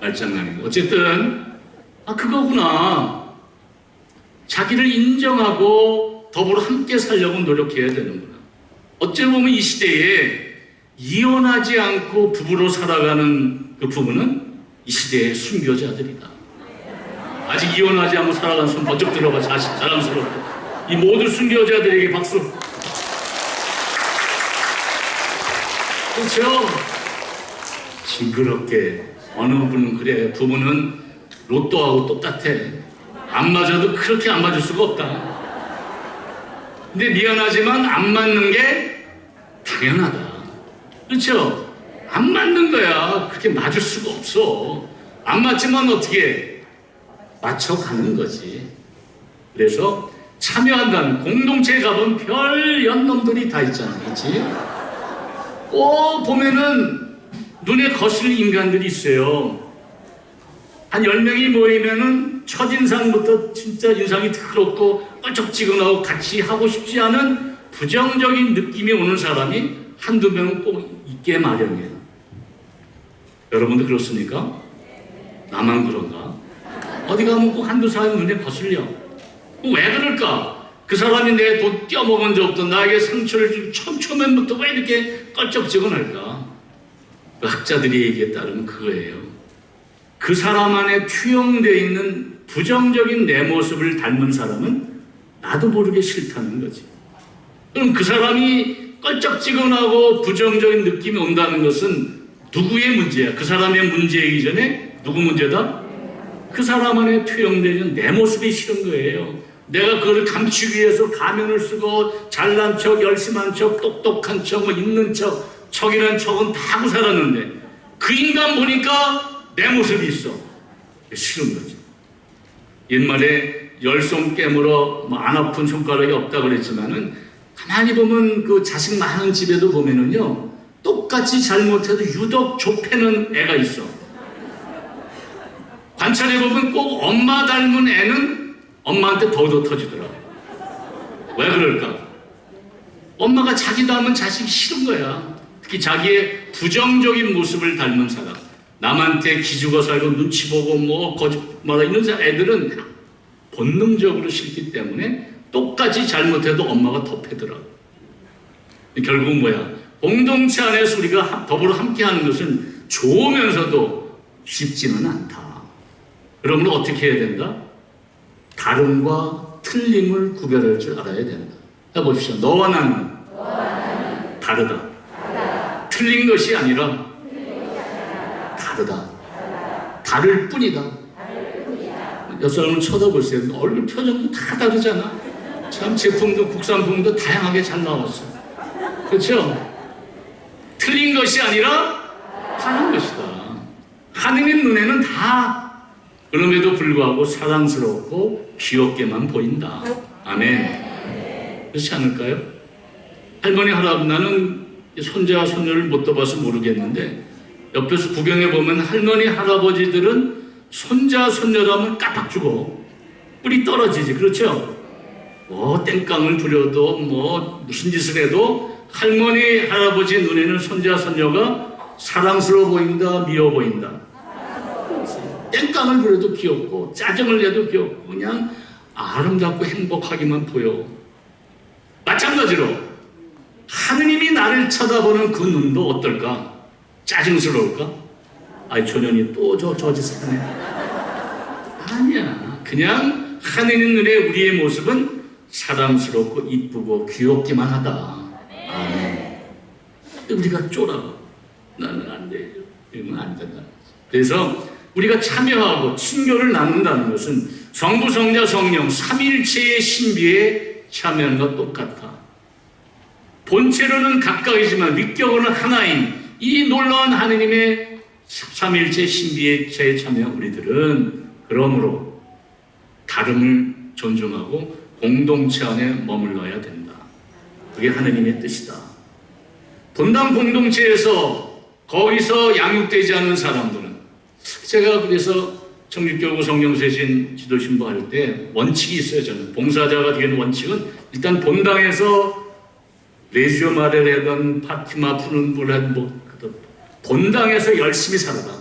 Speaker 1: 말장난이고 어쨌든 그거구나. 자기를 인정하고 더불어 함께 살려고 노력해야 되는구나. 어찌 보면 이 시대에 이혼하지 않고 부부로 살아가는 그 부부는 이 시대의 순교자들이다. 아직 이혼하지 않고 살아가는 손 번쩍 들어가 자랑스럽고 이 모든 순교자들에게 박수. 그렇죠? 징그럽게 어느 분은 그래 부부는 로또하고 똑같아. 안 맞아도 그렇게 안 맞을 수가 없다. 근데 미안하지만 안 맞는 게 당연하다. 그렇죠? 안 맞는 거야. 그렇게 맞을 수가 없어. 안 맞지만 어떻게 맞춰가는 거지. 그래서 참여한다는 공동체에 가보면 별 연놈들이 다 있잖아. 그렇지? 꼭 보면은 눈에 거슬리는 인간들이 있어요. 한 10명이 모이면은 첫인상부터 진짜 인상이 더럽고 껄쩍지근하고 같이 하고 싶지 않은 부정적인 느낌이 오는 사람이 한두 명은 꼭 있게 마련이에요. 여러분도 그렇습니까? 나만 그런가? 어디 가면 꼭 한두 사람이 눈에 거슬려. 왜 그럴까? 그 사람이 내 돈 떼어먹은 적도 나에게 상처를 주고 처음부터 왜 이렇게 껄쩍지근할까? 그 학자들이 얘기에 따르면 그거예요. 그 사람 안에 투영되어 있는 부정적인 내 모습을 닮은 사람은 나도 모르게 싫다는 거지. 그럼 그 사람이 껄쩍지근하고 부정적인 느낌이 온다는 것은 누구의 문제야? 그 사람의 문제이기 전에 누구 문제다? 그 사람 안에 투영되어 있는 내 모습이 싫은 거예요. 내가 그걸 감추기 위해서 가면을 쓰고 잘난 척, 열심한 척, 똑똑한 척, 뭐 있는 척, 척이란 척은 다 하고 살았는데 그 인간 보니까 내 모습이 있어. 싫은 거지. 옛말에 열손 깨물어 뭐 안 아픈 손가락이 없다 그랬지만은 가만히 보면 그 자식 많은 집에도 보면은요 똑같이 잘못해도 유독 좁혀는 애가 있어. 관찰해보면 꼭 엄마 닮은 애는 엄마한테 더더 터지더라. 왜 그럴까? 엄마가 자기 닮은 자식이 싫은 거야. 특히 자기의 부정적인 모습을 닮은 사람, 남한테 기죽어 살고 눈치 보고 뭐 거짓말 이런 애들은 본능적으로 싫기 때문에 똑같이 잘못해도 엄마가 덮해더라. 결국 뭐야? 공동체 안에서 우리가 더불어 함께하는 것은 좋으면서도 쉽지는 않다. 그러면 어떻게 해야 된다? 다름과 틀림을 구별할 줄 알아야 된다. 해보십시오. 너와 나는 다르다. 틀린 것이 아니라 다르다. 다를 뿐이다. 옆 사람을 쳐다보세요. 얼굴 표정도 다 다르잖아. 참 제품도 국산품도 다양하게 잘 나왔어. 그렇죠? 틀린 것이 아니라 다른 것이다. 하느님 눈에는 다 그럼에도 불구하고 사랑스럽고 귀엽게만 보인다. 아멘. 그렇지 않을까요? 할머니, 할아버지, 나는 손자와 손녀를 못 떠봐서 모르겠는데 옆에서 구경해 보면 할머니, 할아버지들은 손자, 손녀라면 깜빡 주고 뿔이 떨어지지. 그렇죠? 뭐 땡깡을 부려도 뭐 무슨 짓을 해도 할머니, 할아버지 눈에는 손자, 손녀가 사랑스러워 보인다, 미워 보인다. 땡깡을 부려도 귀엽고 짜증을 내도 귀엽고 그냥 아름답고 행복하기만 보여. 마찬가지로 하느님이 나를 쳐다보는 그 눈도 어떨까? 짜증스러울까? 아이 조년이 또 저 짓을 하네. 아니야. 그냥 하느님 눈에 우리의 모습은 사랑스럽고 이쁘고 귀엽기만 하다. 아멘. 우리가 쫄아봐. 나는 안 돼. 이러면 안 된다. 그래서 우리가 참여하고 친교를 나눈다는 것은 성부, 성자, 성령 삼위일체의 신비에 참여하는 것 똑같아. 본체로는 각각이지만 위격으로는 하나인 이 놀라운 하느님의 삼위일체 신비에 참여한 우리들은 그러므로 다름을 존중하고 공동체 안에 머물러야 된다. 그게 하느님의 뜻이다. 본당 공동체에서 거기서 양육되지 않는 사람들은 제가 그래서 청립교구 성령세신 지도신부 할 때 원칙이 있어요. 저는 봉사자가 되는 원칙은 일단 본당에서 레지오 마레를 하던 파티마 푸는 불한 본당에서 열심히 살아라.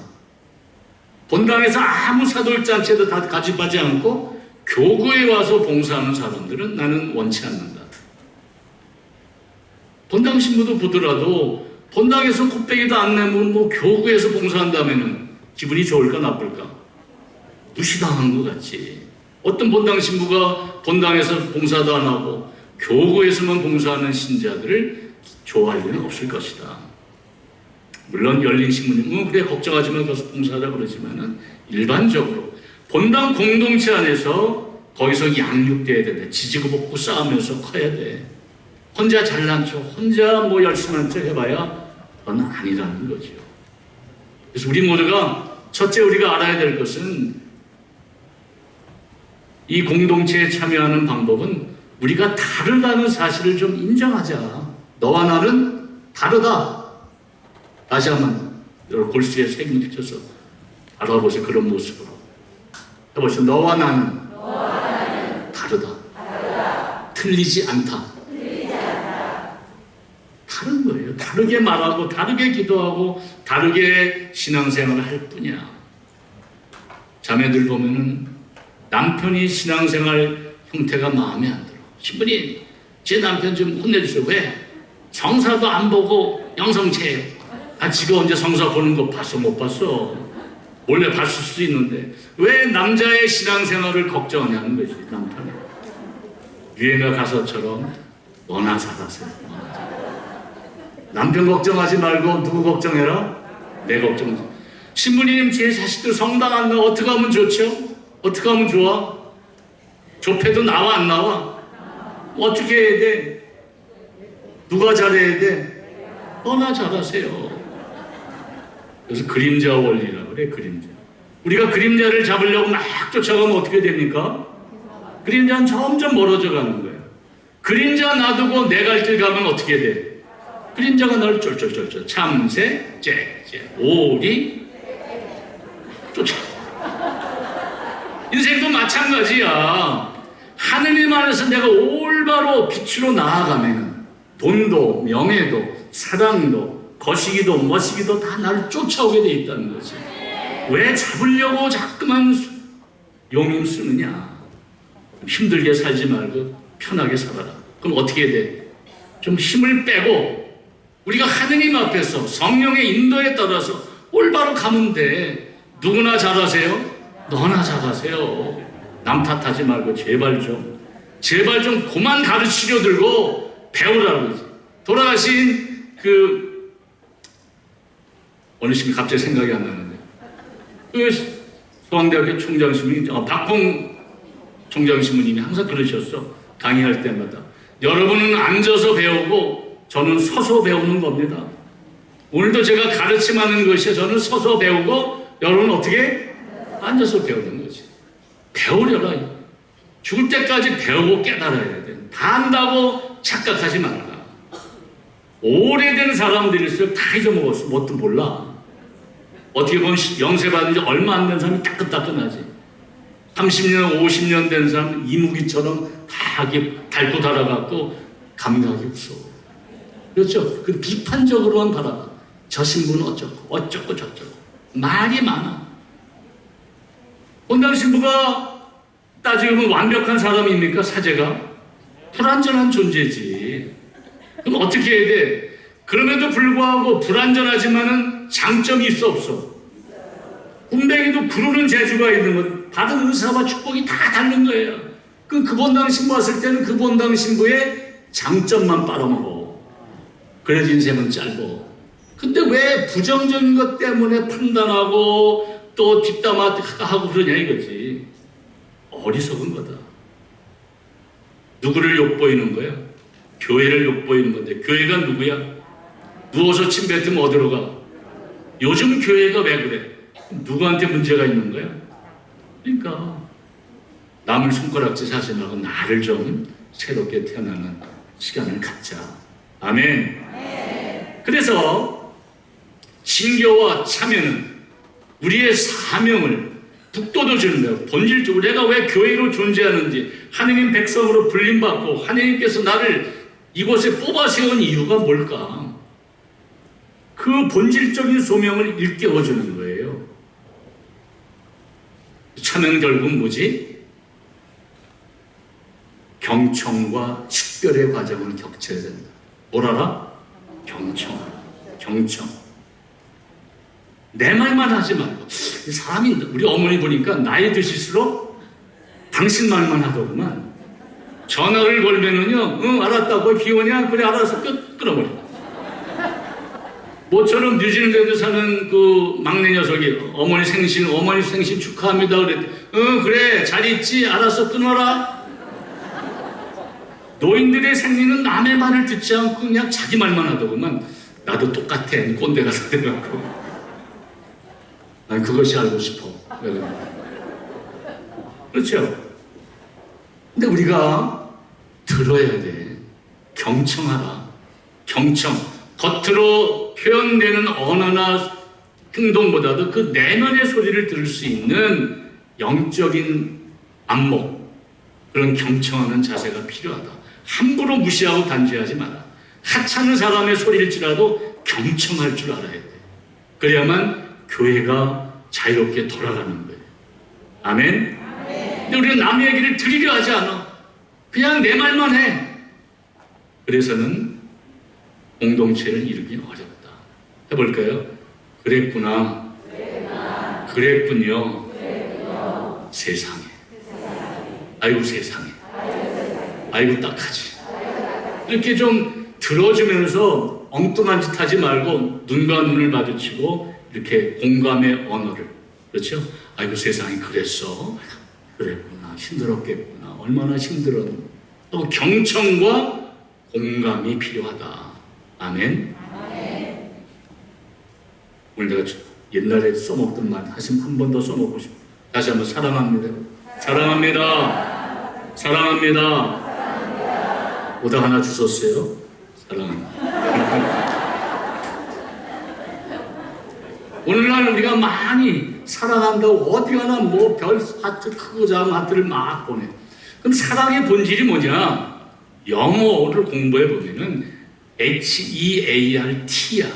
Speaker 1: 본당에서 아무 사도일잔치에도 다 가집하지 않고 교구에 와서 봉사하는 사람들은 나는 원치 않는다. 본당 신부도 보더라도 본당에서 콧배기도 안 내면 뭐 교구에서 봉사한다면은 기분이 좋을까 나쁠까? 무시당한 것 같지. 어떤 본당 신부가 본당에서 봉사도 안 하고 교구에서만 봉사하는 신자들을 좋아할 리는 없을 것이다. 물론 열린 신부님은 그래 걱정하지 마 가서 봉사하라 그러지만은 일반적으로 본당 공동체 안에서 거기서 양육돼야 된다. 지지고 볶고 싸우면서 커야 돼. 혼자 잘난 척, 혼자 뭐 열심히 한 척 해봐야 그건 아니라는 거죠. 그래서 우리 모두가 첫째 우리가 알아야 될 것은 이 공동체에 참여하는 방법은 우리가 다르다는 사실을 좀 인정하자. 너와 나는 다르다. 다시 한번 여러분 골수에 책임을 붙여서 알아보세요. 그런 모습으로 해보세요. 너와 나는 다르다. 틀리지 않다. 다른 거예요. 다르게 말하고 다르게 기도하고 다르게 신앙생활을 할 뿐이야. 자매들 보면은 남편이 신앙생활 형태가 마음에 안 들어. 신부님 제 남편 좀 혼내주세요. 왜? 성사도 안 보고 영성체예요. 아 지가 언제 성사 보는 거 봤어? 못 봤어? 원래 봤을 수도 있는데 왜 남자의 신앙생활을 걱정하냐는 거지. 남편이 유행가 가사처럼 너나 잘하세요. 남편 걱정하지 말고 누구 걱정해라? 내 걱정. 신부님 제 자식들 성당 안 나와. 어떻게 하면 좋죠? 어떻게 하면 좋아? 조폐도 나와 안 나와? 어떻게 해야 돼? 누가 잘해야 돼? 너나 잘하세요. 그래서 그림자 원리라고 그래. 그림자. 우리가 그림자를 잡으려고 막 쫓아가면 어떻게 됩니까? 그림자는 점점 멀어져 가는 거예요. 그림자 놔두고 내 갈 길 가면 어떻게 돼? 그림자가 널 쫄쫄쫄쫄 참새, 째째, 오리 쫓아. 인생도 마찬가지야. 하느님 안에서 내가 올바로 빛으로 나아가면 돈도 명예도 사랑도 거시기도 멋이기도 다 나를 쫓아오게 돼 있다는 거지. 왜 잡으려고 자꾸만 용임 쓰느냐. 힘들게 살지 말고 편하게 살아라. 그럼 어떻게 해야 돼? 좀 힘을 빼고 우리가 하느님 앞에서 성령의 인도에 따라서 올바로 가면 돼. 누구나 잘하세요? 너나 잘하세요. 남 탓하지 말고 제발 좀 그만 가르치려 들고 배우라고 그러지. 돌아가신 그 어느 신이 갑자기 생각이 안 나는데 그 서강대학교 총장 신부님 박봉 총장 신부님이 항상 그러셨어. 강의할 때마다 여러분은 앉아서 배우고 저는 서서 배우는 겁니다. 오늘도 제가 가르침하는 것이 저는 서서 배우고 여러분은 어떻게? 앉아서 배우는 거지. 배우려라. 죽을 때까지 배우고 깨달아야 돼. 다 안다고 착각하지 말라. 오래된 사람들일수록 다 잊어먹었어. 뭣도 몰라. 어떻게 보면 영세 받은 지 얼마 안 된 사람이 따끈따끈하지. 30년, 50년 된 사람 이무기처럼 다 닳고 달아갖고 감각이 없어. 그렇죠? 그 비판적으로만 바라봐. 저 신부는 어쩌고 저쩌고 말이 많아. 본당 신부가 따지고 보면 완벽한 사람입니까? 사제가? 불완전한 존재지. 그럼 어떻게 해야 돼? 그럼에도 불구하고 불완전하지만은 장점이 있어 없어? 군뱅이도 구르는 재주가 있는 것, 받은 은사와 축복이 다 다른 거예요. 그 본당 신부 왔을 때는 그 본당 신부의 장점만 빨아먹어. 그래서 인생은 짧어. 근데 왜 부정적인 것 때문에 판단하고 또 뒷담화하고 그러냐 이거지. 어리석은 거다. 누구를 욕보이는 거야? 교회를 욕보이는 건데 교회가 누구야? 누워서 침 뱉으면 어디로 가? 요즘 교회가 왜 그래? 누구한테 문제가 있는 거야? 그러니까 남을 손가락질 하지 말고 나를 좀 새롭게 태어나는 시간을 갖자. 아멘. 그래서 신교와 참여는 우리의 사명을 북돋워 주는 거예요. 본질적으로 내가 왜 교회로 존재하는지, 하느님 백성으로 불림받고 하느님께서 나를 이곳에 뽑아 세운 이유가 뭘까? 그 본질적인 소명을 일깨워 주는 거예요. 참여는 결국 뭐지? 경청과 식별의 과정을 겪어야 된다. 뭘 알아? 경청. 내 말만 하지 말고. 사람이, 우리 어머니 보니까 나이 드실수록 당신 말만 하더구만. 전화를 걸면은요, 응, 알았다고, 기원이야? 그래, 알아서 끊어버려. 모처럼 뉴질랜드 사는 그 막내 녀석이 어머니 생신 축하합니다. 그랬더니, 응, 그래, 잘 있지? 알아서 끊어라. 노인들의 생리는 남의 말을 듣지 않고 그냥 자기 말만 하더구만. 나도 똑같아. 꼰대 가서 돼갖고. 난 그것이 알고 싶어. 그렇죠? 근데 우리가 들어야 돼. 경청하라. 경청. 겉으로 표현되는 언어나 행동보다도 그 내면의 소리를 들을 수 있는 영적인 안목, 그런 경청하는 자세가 필요하다. 함부로 무시하고 단죄하지 마라. 하찮은 사람의 소리일지라도 경청할 줄 알아야 돼. 그래야만 교회가 자유롭게 돌아가는 거예요. 아멘? 근데 우리는 남의 얘기를 들으려 하지 않아. 그냥 내 말만 해. 그래서는 공동체를 이루기 어렵다. 해볼까요? 그랬구나. 그랬군요. 세상에. 아이고 세상에. 아이고 딱하지. 이렇게 좀 들어주면서 엉뚱한 짓 하지 말고 눈과 눈을 마주치고 이렇게 공감의 언어를, 그렇죠? 아이고 세상에 그랬어. 그랬구나. 힘들었겠구나. 얼마나 힘들었나. 또 경청과 공감이 필요하다. 아멘. 오늘 내가 옛날에 써먹던 말 다시 한 번 더 써먹고 싶어. 다시 한번 사랑합니다. 사랑합니다. 사랑합니다. 오다 하나 주셨어요. 사랑합니다. 오늘날 우리가 많이 사랑한다고 어디 가나 뭐 별 하트, 크고 작은 하트를 막 보내. 그럼 사랑의 본질이 뭐냐? 영어를 공부해 보면은 HEART야.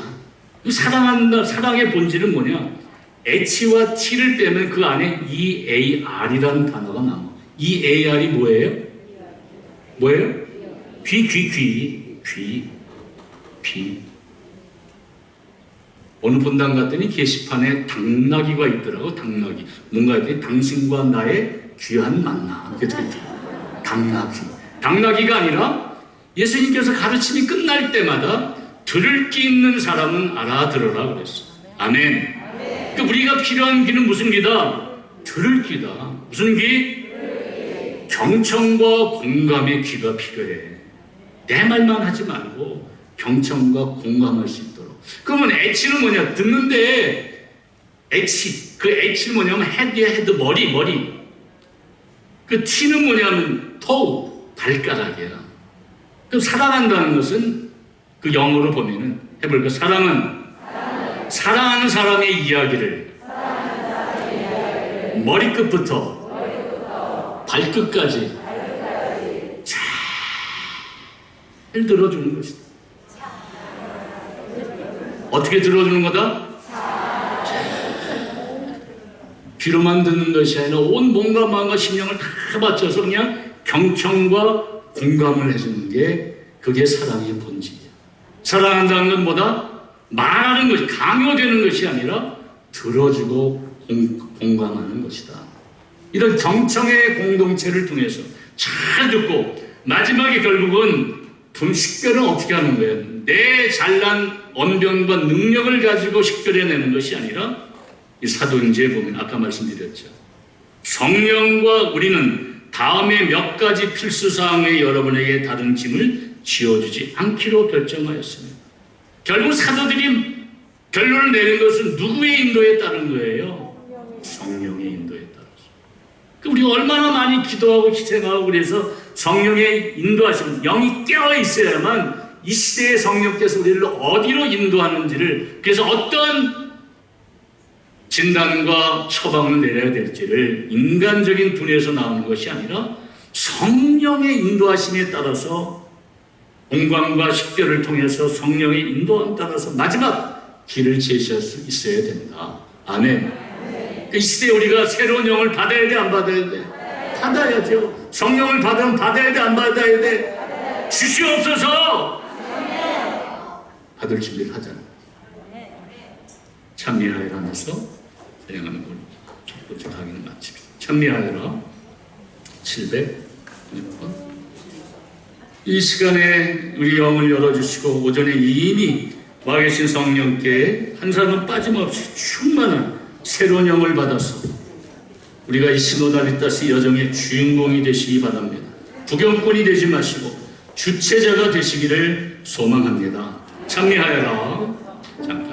Speaker 1: 사랑한다, 사랑의 본질은 뭐냐? H와 T를 빼면 그 안에 EAR이라는 단어가 나와. EAR이 뭐예요? 뭐예요? 귀. 어느 본당 갔더니 게시판에 당나귀가 있더라고. 당나귀. 뭔가 했더니 당신과 나의 귀한 만남. 이렇게 되더라고. 당나귀가 아니라 예수님께서 가르침이 끝날 때마다 들을 귀 있는 사람은 알아들어라 그랬어. 아멘. 그러니까 우리가 필요한 귀는 무슨 귀다? 들을 귀다. 무슨 귀? 경청과 공감의 귀가 필요해. 내 말만 하지 말고 경청과 공감할 수 있도록. 그러면 H는 뭐냐? 듣는데 H, 그 H는 뭐냐면 헤드, 머리. 그 T는 뭐냐면 toe, 발가락이야. 그럼 사랑한다는 것은 그 영어로 보면은 해볼까? 사랑하는 사람의 이야기를 머리끝부터 발끝까지 잘 들어주는 것이다. 어떻게 들어주는 거다? 귀로만 듣는 것이 아니라 온 몸과 마음과 심령을 다 바쳐서 그냥 경청과 공감을 해주는 게 그게 사랑의 본질이야. 사랑한다는 건 뭐다? 말하는 것이, 강요되는 것이 아니라 들어주고 공감하는 것이다. 이런 경청의 공동체를 통해서 잘 듣고 마지막에 결국은 식별은 어떻게 하는 거예요? 내 잘난 언변과 능력을 가지고 식별해내는 것이 아니라 이 사도행전에 보면 아까 말씀드렸죠. 성령과 우리는 다음에 몇 가지 필수사항에 여러분에게 다른 짐을 지어주지 않기로 결정하였습니다. 결국 사도들이 결론을 내린 것은 누구의 인도에 따른 거예요? 성령의 인도에 따라서. 우리 얼마나 많이 기도하고 희생하고 그래서 성령의 인도하심, 영이 깨어 있어야만 이 시대의 성령께서 우리를 어디로 인도하는지를, 그래서 어떤 진단과 처방을 내려야 될지를 인간적인 분에서 나오는 것이 아니라 성령의 인도하심에 따라서 공감과 식별을 통해서 성령의 인도함에 따라서 마지막 길을 제시할 수 있어야 된다. 아멘. 이 시대에 우리가 새로운 영을 받아야 돼, 안 받아야 돼? 받아야죠. 성령을 받으면 받아야 돼, 안 받아야 돼? 주시옵소서. 받을 준비를 하잖아. 찬미하여라 하면서 찬양하는 걸 첫 번째 강의는 마칩니다. 찬미하여라 706번. 이 시간에 우리 영을 열어주시고 오전에 이미 와 계신 성령께 한 사람은 빠짐없이 충만한 새로운 영을 받아서 우리가 이 시노다비타스 여정의 주인공이 되시기 바랍니다. 구경꾼이 되지 마시고 주체자가 되시기를 소망합니다. 찬미하여라. 잠깐.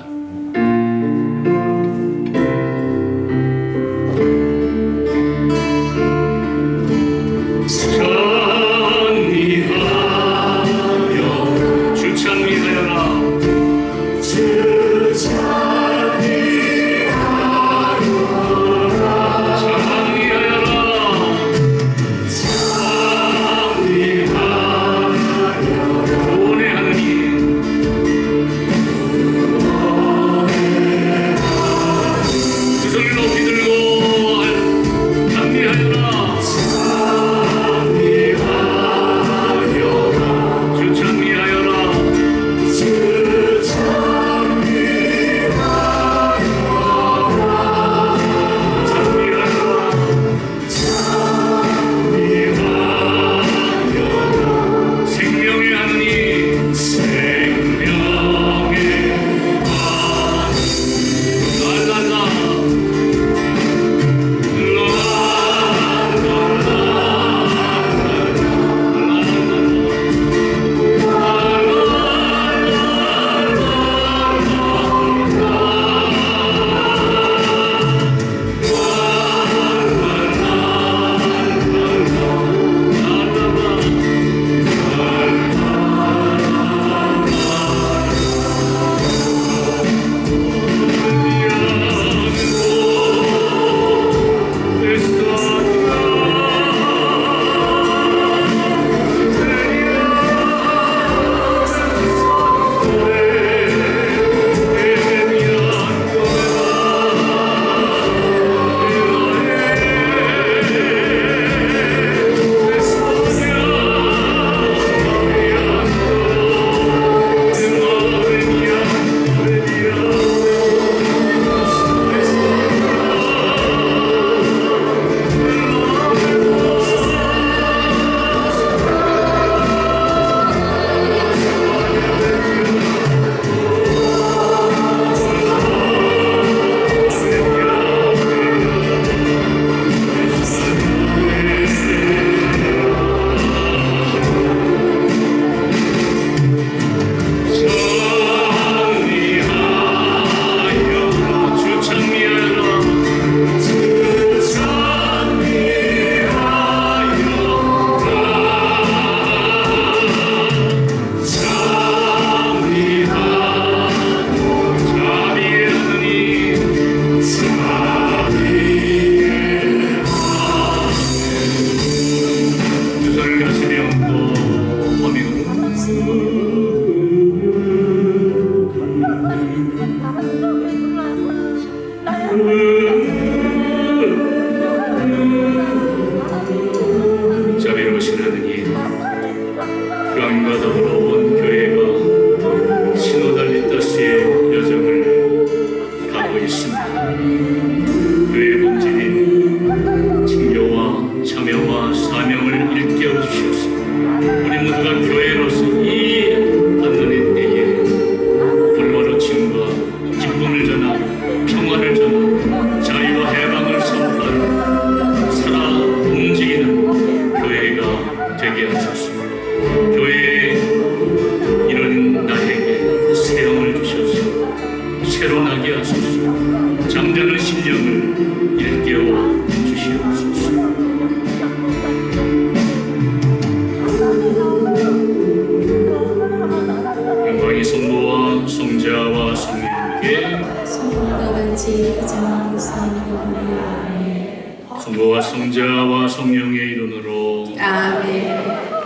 Speaker 1: 성부와 성자와 성령의 이름으로
Speaker 2: 아멘.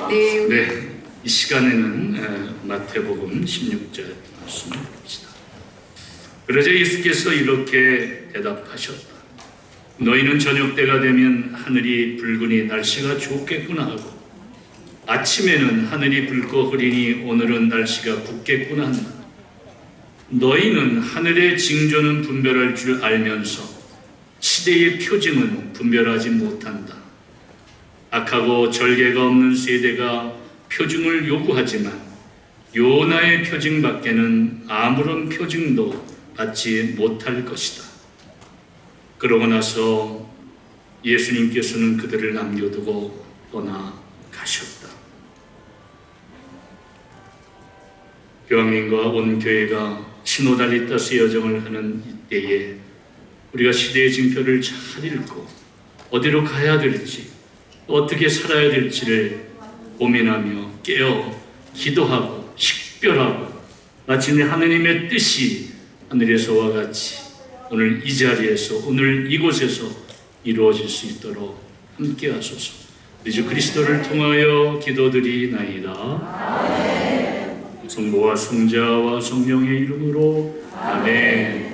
Speaker 2: 네.
Speaker 1: 네, 이 시간에는 마태복음 16절 말씀을 봅시다. 그러자 예수께서 이렇게 대답하셨다. 너희는 저녁 때가 되면 하늘이 붉으니 날씨가 좋겠구나 하고 아침에는 하늘이 붉고 흐리니 오늘은 날씨가 굽겠구나 한다. 너희는 하늘의 징조는 분별할 줄 알면서 시대의 표징은 분별하지 못한다. 악하고 절개가 없는 세대가 표징을 요구하지만 요나의 표징밖에는 아무런 표징도 받지 못할 것이다. 그러고 나서 예수님께서는 그들을 남겨두고 떠나가셨다. 교황님과 온 교회가 시노달리타스 여정을 하는 이때에 우리가 시대의 징표를 잘 읽고 어디로 가야 될지 어떻게 살아야 될지를 고민하며 깨어 기도하고 식별하고 마침내 하느님의 뜻이 하늘에서와 같이 오늘 이 자리에서 오늘 이곳에서 이루어질 수 있도록 함께 하소서. 예수 그리스도를 통하여 기도드리나이다. 성부와 성자와 성령의 이름으로 아멘.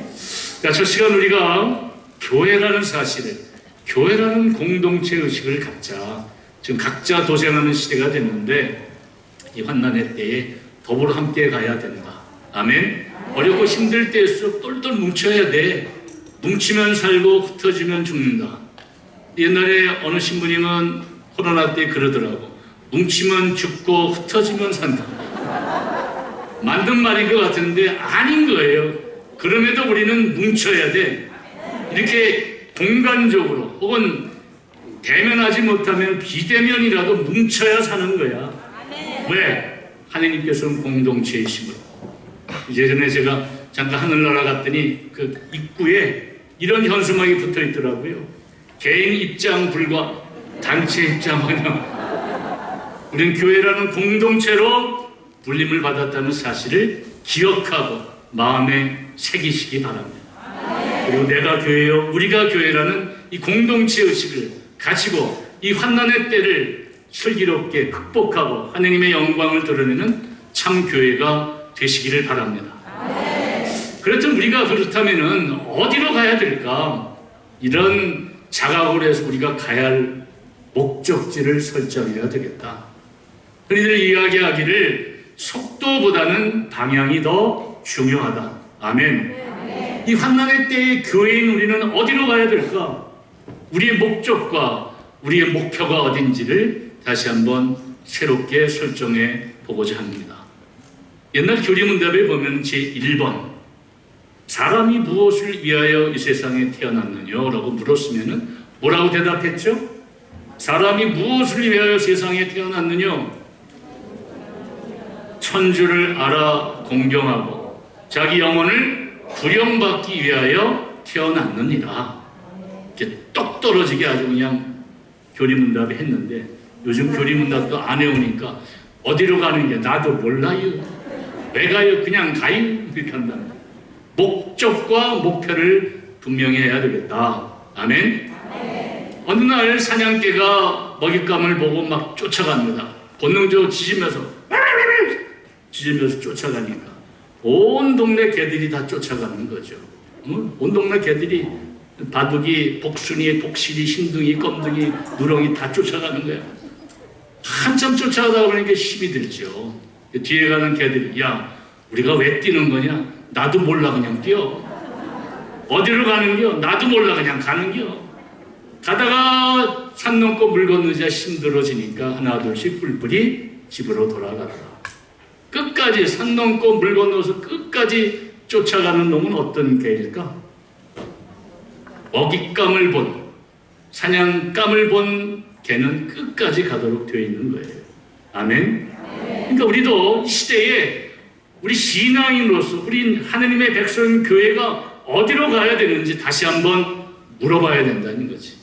Speaker 1: 자, 첫 시간 우리가 교회라는 사실을, 교회라는 공동체 의식을 갖자. 지금 각자 도생하는 시대가 됐는데 이 환난의 때에 더불어 함께 가야 된다. 아멘. 어렵고 힘들 때일수록 똘똘 뭉쳐야 돼. 뭉치면 살고 흩어지면 죽는다. 옛날에 어느 신부님은 코로나 때 그러더라고. 뭉치면 죽고 흩어지면 산다. 만든 말인 것 같은데 아닌 거예요. 그럼에도 우리는 뭉쳐야 돼. 이렇게 공간적으로 혹은 대면하지 못하면 비대면이라도 뭉쳐야 사는 거야. 왜? 하느님께서는 공동체이심으로. 예전에 제가 잠깐 하늘나라 갔더니 그 입구에 이런 현수막이 붙어 있더라고요. 개인 입장 불가, 단체 입장 환영. 우리는 교회라는 공동체로 불림을 받았다는 사실을 기억하고 마음에 새기시기 바랍니다. 그리고 내가 교회요, 우리가 교회라는 이 공동체 의식을 가지고 이 환난의 때를 슬기롭게 극복하고 하느님의 영광을 드러내는 참 교회가 되시기를 바랍니다. 그렇다면 우리가 그렇다면은 어디로 가야 될까? 이런 자각을 해서 우리가 가야 할 목적지를 설정해야 되겠다. 흔히들 이야기하기를 속도보다는 방향이 더 중요하다. 아멘. 이 환난의 때의 교회인 우리는 어디로 가야 될까? 우리의 목적과 우리의 목표가 어딘지를 다시 한번 새롭게 설정해 보고자 합니다. 옛날 교리문답에 보면 제1번 사람이 무엇을 위하여 이 세상에 태어났느냐 라고 물었으면 뭐라고 대답했죠? 사람이 무엇을 위하여 세상에 태어났느냐? 천주를 알아 공경하고 자기 영혼을 구령받기 위하여 태어났느니라. 이렇게 똑 떨어지게 아주 그냥 교리문답에 했는데 요즘 교리문답도 안 해오니까 어디로 가는 게 나도 몰라요. 왜 가요? 그냥 가요. 이렇게 한다. 목적과 목표를 분명히 해야 되겠다. 아멘. 어느 날 사냥개가 먹잇감을 보고 막 쫓아갑니다. 본능적으로 짖으면서 쫓아가니까 온 동네 개들이 다 쫓아가는 거죠. 온 동네 개들이 바둑이, 복순이, 복실이, 흰둥이, 검둥이, 누렁이 다 쫓아가는 거야. 한참 쫓아가다 보니까 힘이 들죠. 뒤에 가는 개들이 야 우리가 왜 뛰는 거냐? 나도 몰라 그냥 뛰어. 어디로 가는겨? 나도 몰라 그냥 가는겨. 가다가 산 넘고 물 건너자 힘들어지니까 하나 둘씩 뿔뿔이 집으로 돌아가라. 끝까지 산 넘고 물 건너서 끝까지 쫓아가는 놈은 어떤 개일까? 먹잇감을 본, 사냥감을 본 개는 끝까지 가도록 되어 있는 거예요. 아멘? 그러니까 우리도 이 시대에 우리 신앙인으로서 우리 하느님의 백성 교회가 어디로 가야 되는지 다시 한번 물어봐야 된다는 거지.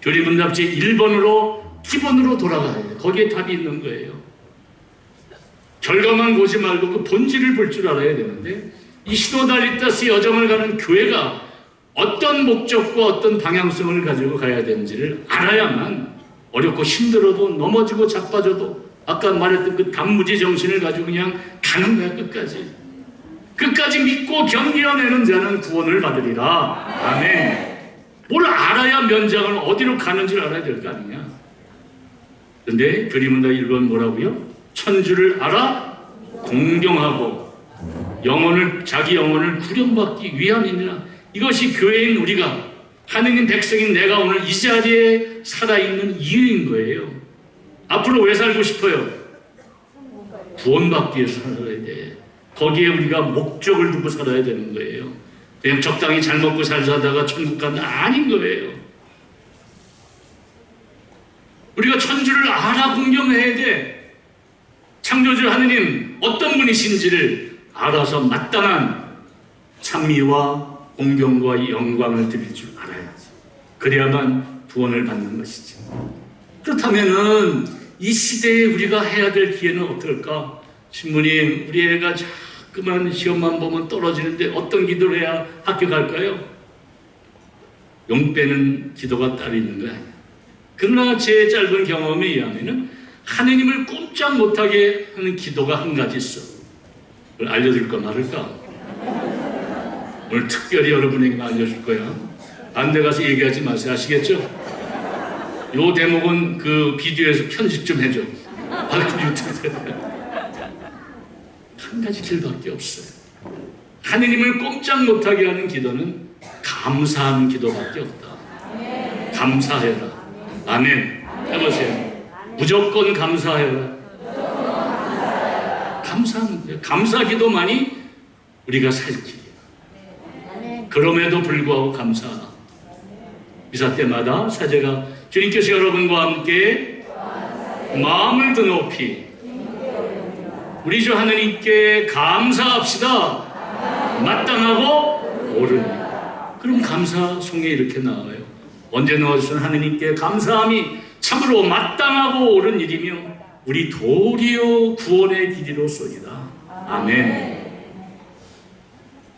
Speaker 1: 교리문답 제1번으로 기본으로 돌아가야 돼. 거기에 답이 있는 거예요. 결과만 보지 말고 그 본질을 볼 줄 알아야 되는데 이 시노달리타스 여정을 가는 교회가 어떤 목적과 어떤 방향성을 가지고 가야 되는지를 알아야만 어렵고 힘들어도 넘어지고 자빠져도 아까 말했던 그 단무지 정신을 가지고 그냥 가는 거야. 끝까지 믿고 견디어내는 자는 구원을 받으리라. 아멘. 뭘 알아야 면장을 어디로 가는지를 알아야 될 거 아니냐. 그런데 그림은 1번 뭐라고요? 천주를 알아 공경하고 자기 영혼을 구련받기 위함이니라. 이것이 교회인 우리가, 하느님 백성인 내가 오늘 이 자리에 살아있는 이유인 거예요. 앞으로 왜 살고 싶어요? 구원받기 위해서 살아야 돼. 거기에 우리가 목적을 두고 살아야 되는 거예요. 그냥 적당히 잘 먹고 잘 사다가 천국 가는 아닌 거예요. 우리가 천주를 알아 공경해야 돼. 창조주 하느님 어떤 분이신지를 알아서 마땅한 찬미와 공경과 영광을 드릴 줄 알아야지. 그래야만 구원을 받는 것이지. 그렇다면은 이 시대에 우리가 해야 될 기회는 어떨까? 신부님, 우리 애가 자꾸만 시험만 보면 떨어지는데 어떤 기도를 해야 합격할까요? 용 빼는 기도가 따로 있는 거 아니야. 그러나 제 짧은 경험에 의하면은 하느님을 꼼짝 못하게 하는 기도가 한 가지 있어. 그걸 알려줄까 말을까? 오늘 특별히 여러분에게 알려줄 거야. 반대 가서 얘기하지 마세요. 아시겠죠? 요 대목은 그 비디오에서 편집 좀 해줘. 한 가지 길밖에 없어요. 하느님을 꼼짝 못하게 하는 기도는 감사하는 기도밖에 없다. 감사해라. 아멘. 해보세요. 무조건 감사해라. 감사하는 거예요. 감사 기도만이 우리가 살 길이에요. 그럼에도 불구하고 감사하라. 미사 때마다 사제가 주님께서 여러분과 함께 마음을 더 높이 우리 주 하느님께 감사합시다. 마땅하고 옳으니. 그럼 감사송에 이렇게 나와요. 언제 넣어주신 하느님께 감사함이 참으로 마땅하고 옳은 일이며 우리 도리어 구원의 길이로소이다. 아멘.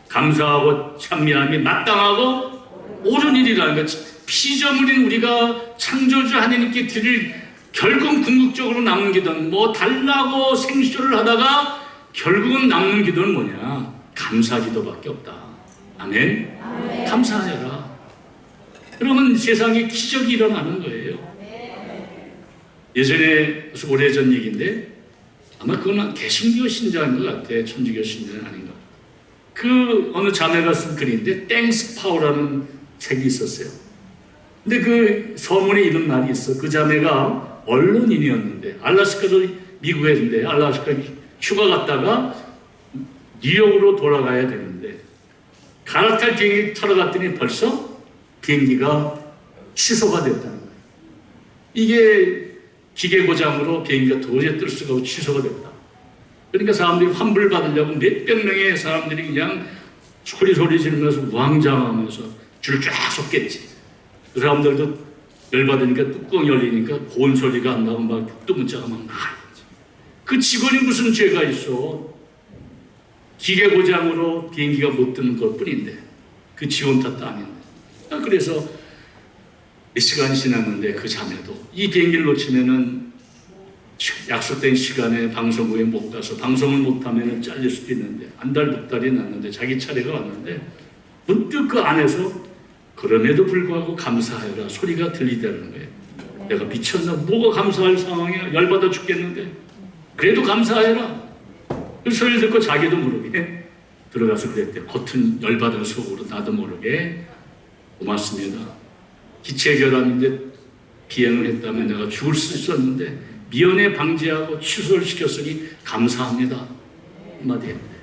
Speaker 1: 감사하고 찬미함이 마땅하고 옳은 일이라는 것. 피조물인 우리가 창조주 하느님께 드릴 결국 궁극적으로 남는 기도는 뭐 달라고 생쇼를 하다가 결국은 남는 기도는 뭐냐? 감사 기도밖에 없다. 아멘. 감사해라. 그러면 세상에 기적이 일어나는 거예요. 예전에 무슨 오래전 얘기인데 아마 그건 개신교 신자인 것 같아. 천주교 신자는 아닌가. 그 어느 자매가 쓴 글인데 땡스 파워라는 책이 있었어요. 근데 그 서문에 이런 말이 있어. 그 자매가 언론인이었는데 알래스카도 미국에 있는데 알래스카 휴가 갔다가 뉴욕으로 돌아가야 되는데 갈아탈 비행기 타러 갔더니 벌써 비행기가 취소가 됐다는 거예요. 이게 기계 고장으로 비행기가 도저히 뜰 수가 없고 취소가 됐다. 그러니까 사람들이 환불 받으려고 몇백 명의 사람들이 그냥 소리 지르면서 우왕좌왕하면서 줄을 쫙 섰겠지. 그 사람들도 열받으니까 뚜껑 열리니까 고운 소리가 안 나고 막 뚝문자가 막 나가지. 그 직원이 무슨 죄가 있어? 기계 고장으로 비행기가 못 뜨는 것 뿐인데 그 직원 탓도 아닌데. 그래서 몇 시간이 지났는데 그 자매도 이 비행기를 놓치면은 약속된 시간에 방송국에 못 가서 방송을 못하면 잘릴 수도 있는데 한 달, 두 달이 났는데 자기 차례가 왔는데 문득 그 안에서 그럼에도 불구하고 감사해라 소리가 들리다는 거예요. 내가 미쳤나? 뭐가 감사할 상황이야? 열받아 죽겠는데 그래도 감사해라. 그 소리를 듣고 자기도 모르게 들어가서 그랬대. 겉은 열받은 속으로 나도 모르게 고맙습니다. 기체 결함인데 비행을 했다면 내가 죽을 수 있었는데 미연에 방지하고 취소를 시켰으니 감사합니다. 한마디 했는데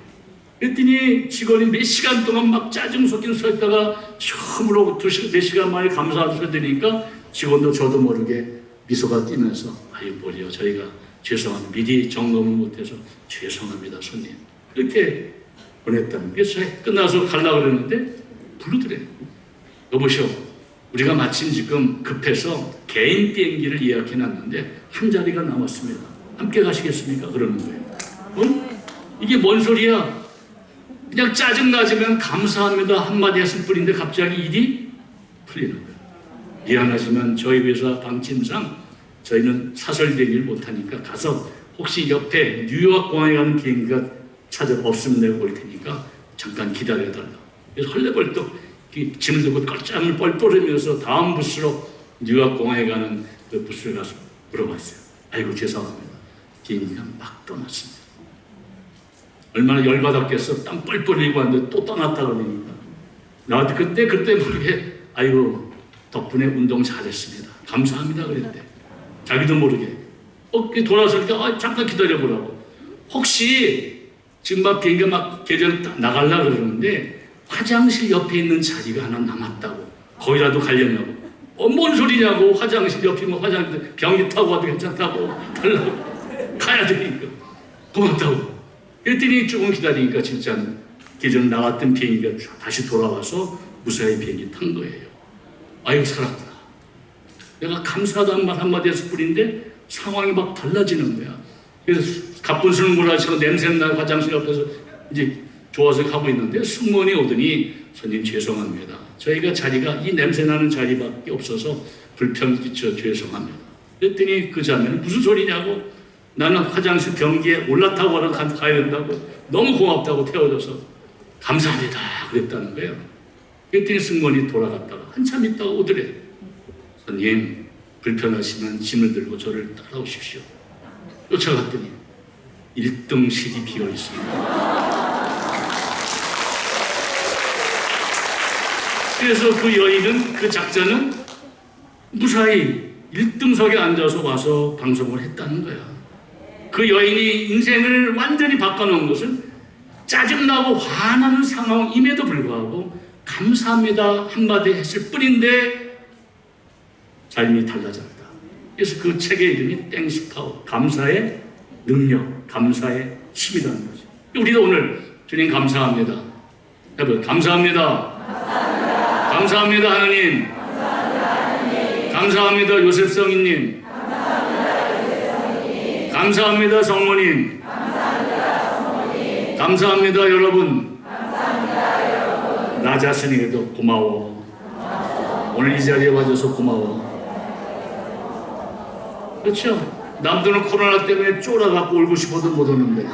Speaker 1: 그랬더니 직원이 몇 시간 동안 막 짜증 섞인 서 있다가 처음으로 몇 시간 만에 감사하는 소리 들으니까 직원도 저도 모르게 미소가 띄면서 아유 뭐려 저희가 죄송합니다. 미리 점검을 못해서 죄송합니다 손님. 이렇게 보냈다는 그래서 끝나서 가려고 그러는데 부르더래. 여보시오 우리가 마침 지금 급해서 개인 비행기를 예약해놨는데 한 자리가 남았습니다. 함께 가시겠습니까? 그러는 거예요. 어? 이게 뭔 소리야? 그냥 짜증나지만 감사합니다 한마디 했을 뿐인데 갑자기 일이 풀리는 거예요. 미안하지만 저희 회사 방침상 저희는 사설 비행기를 못하니까 가서 혹시 옆에 뉴욕 공항에 가는 비행기가 없으면 내가 올 테니까 잠깐 기다려달라. 그래서 헐레벌떡 짐을 들고 껄짬을 뻘뻘하면서 다음 부스로 뉴욕 공항에 가는 그 부스에 가서 물어봤어요. 아이고 죄송합니다. 비행기가 막 떠났습니다. 얼마나 열받았겠어. 땀 뻘뻘 흘리고 왔는데 또 떠났다 그러니까 나한테 그때 모르게 아이고 덕분에 운동 잘했습니다. 감사합니다 그랬대. 자기도 모르게 돌아설 때 잠깐 기다려보라고. 혹시 지금 막 비행기가 막 계절 나가려고 그러는데 화장실 옆에 있는 자리가 하나 남았다고. 거기라도 가려냐고. 뭔 소리냐고. 화장실 옆이면 화장실 비행기 타고 와도 괜찮다고. 달라고. 가야 되니까. 고맙다고. 그랬더니 조금 기다리니까 진짜 계절 나갔던 비행기가 다시 돌아와서 무사히 비행기 탄 거예요. 아이고 살았구나. 내가 감사하다는 말 한마디 했을 뿐인데 상황이 막 달라지는 거야. 그래서 갑분수는 몰아치고 냄새나는 화장실 옆에서 이제 좋아서 가고 있는데 승무원이 오더니 손님 죄송합니다. 저희가 자리가 이 냄새나는 자리밖에 없어서 불편 끼쳐 죄송합니다. 그랬더니 그 자매는 무슨 소리냐고. 나는 화장실 변기에 올라타고 가야 된다고. 너무 고맙다고 태워줘서 감사합니다 그랬다는 거예요. 그랬더니 승무원이 돌아갔다가 한참 있다가 오더래. 손님 불편하시면 짐을 들고 저를 따라오십시오. 쫓아갔더니 1등실이 비어 있습니다. 그래서 그 여인은 그 작자는 무사히 1등석에 앉아서 와서 방송을 했다는 거야. 그 여인이 인생을 완전히 바꿔놓은 것은 짜증나고 화나는 상황임에도 불구하고 감사합니다 한마디 했을 뿐인데 삶이 달라졌다. 그래서 그 책의 이름이 땡스파워, 감사의 능력, 감사의 힘이라는 거죠. 우리도 오늘 주님 감사합니다. 여러분 감사합니다. 감사합니다 하나님. 감사합니다 요셉성이님. 감사합니다 성모님. 감사합니다 여러분. 나 자신에게도 고마워. 오늘 이 자리에 와줘서 고마워. 그렇죠? 남들은 코로나 때문에 쫄아갖고 울고 싶어도 못 오는데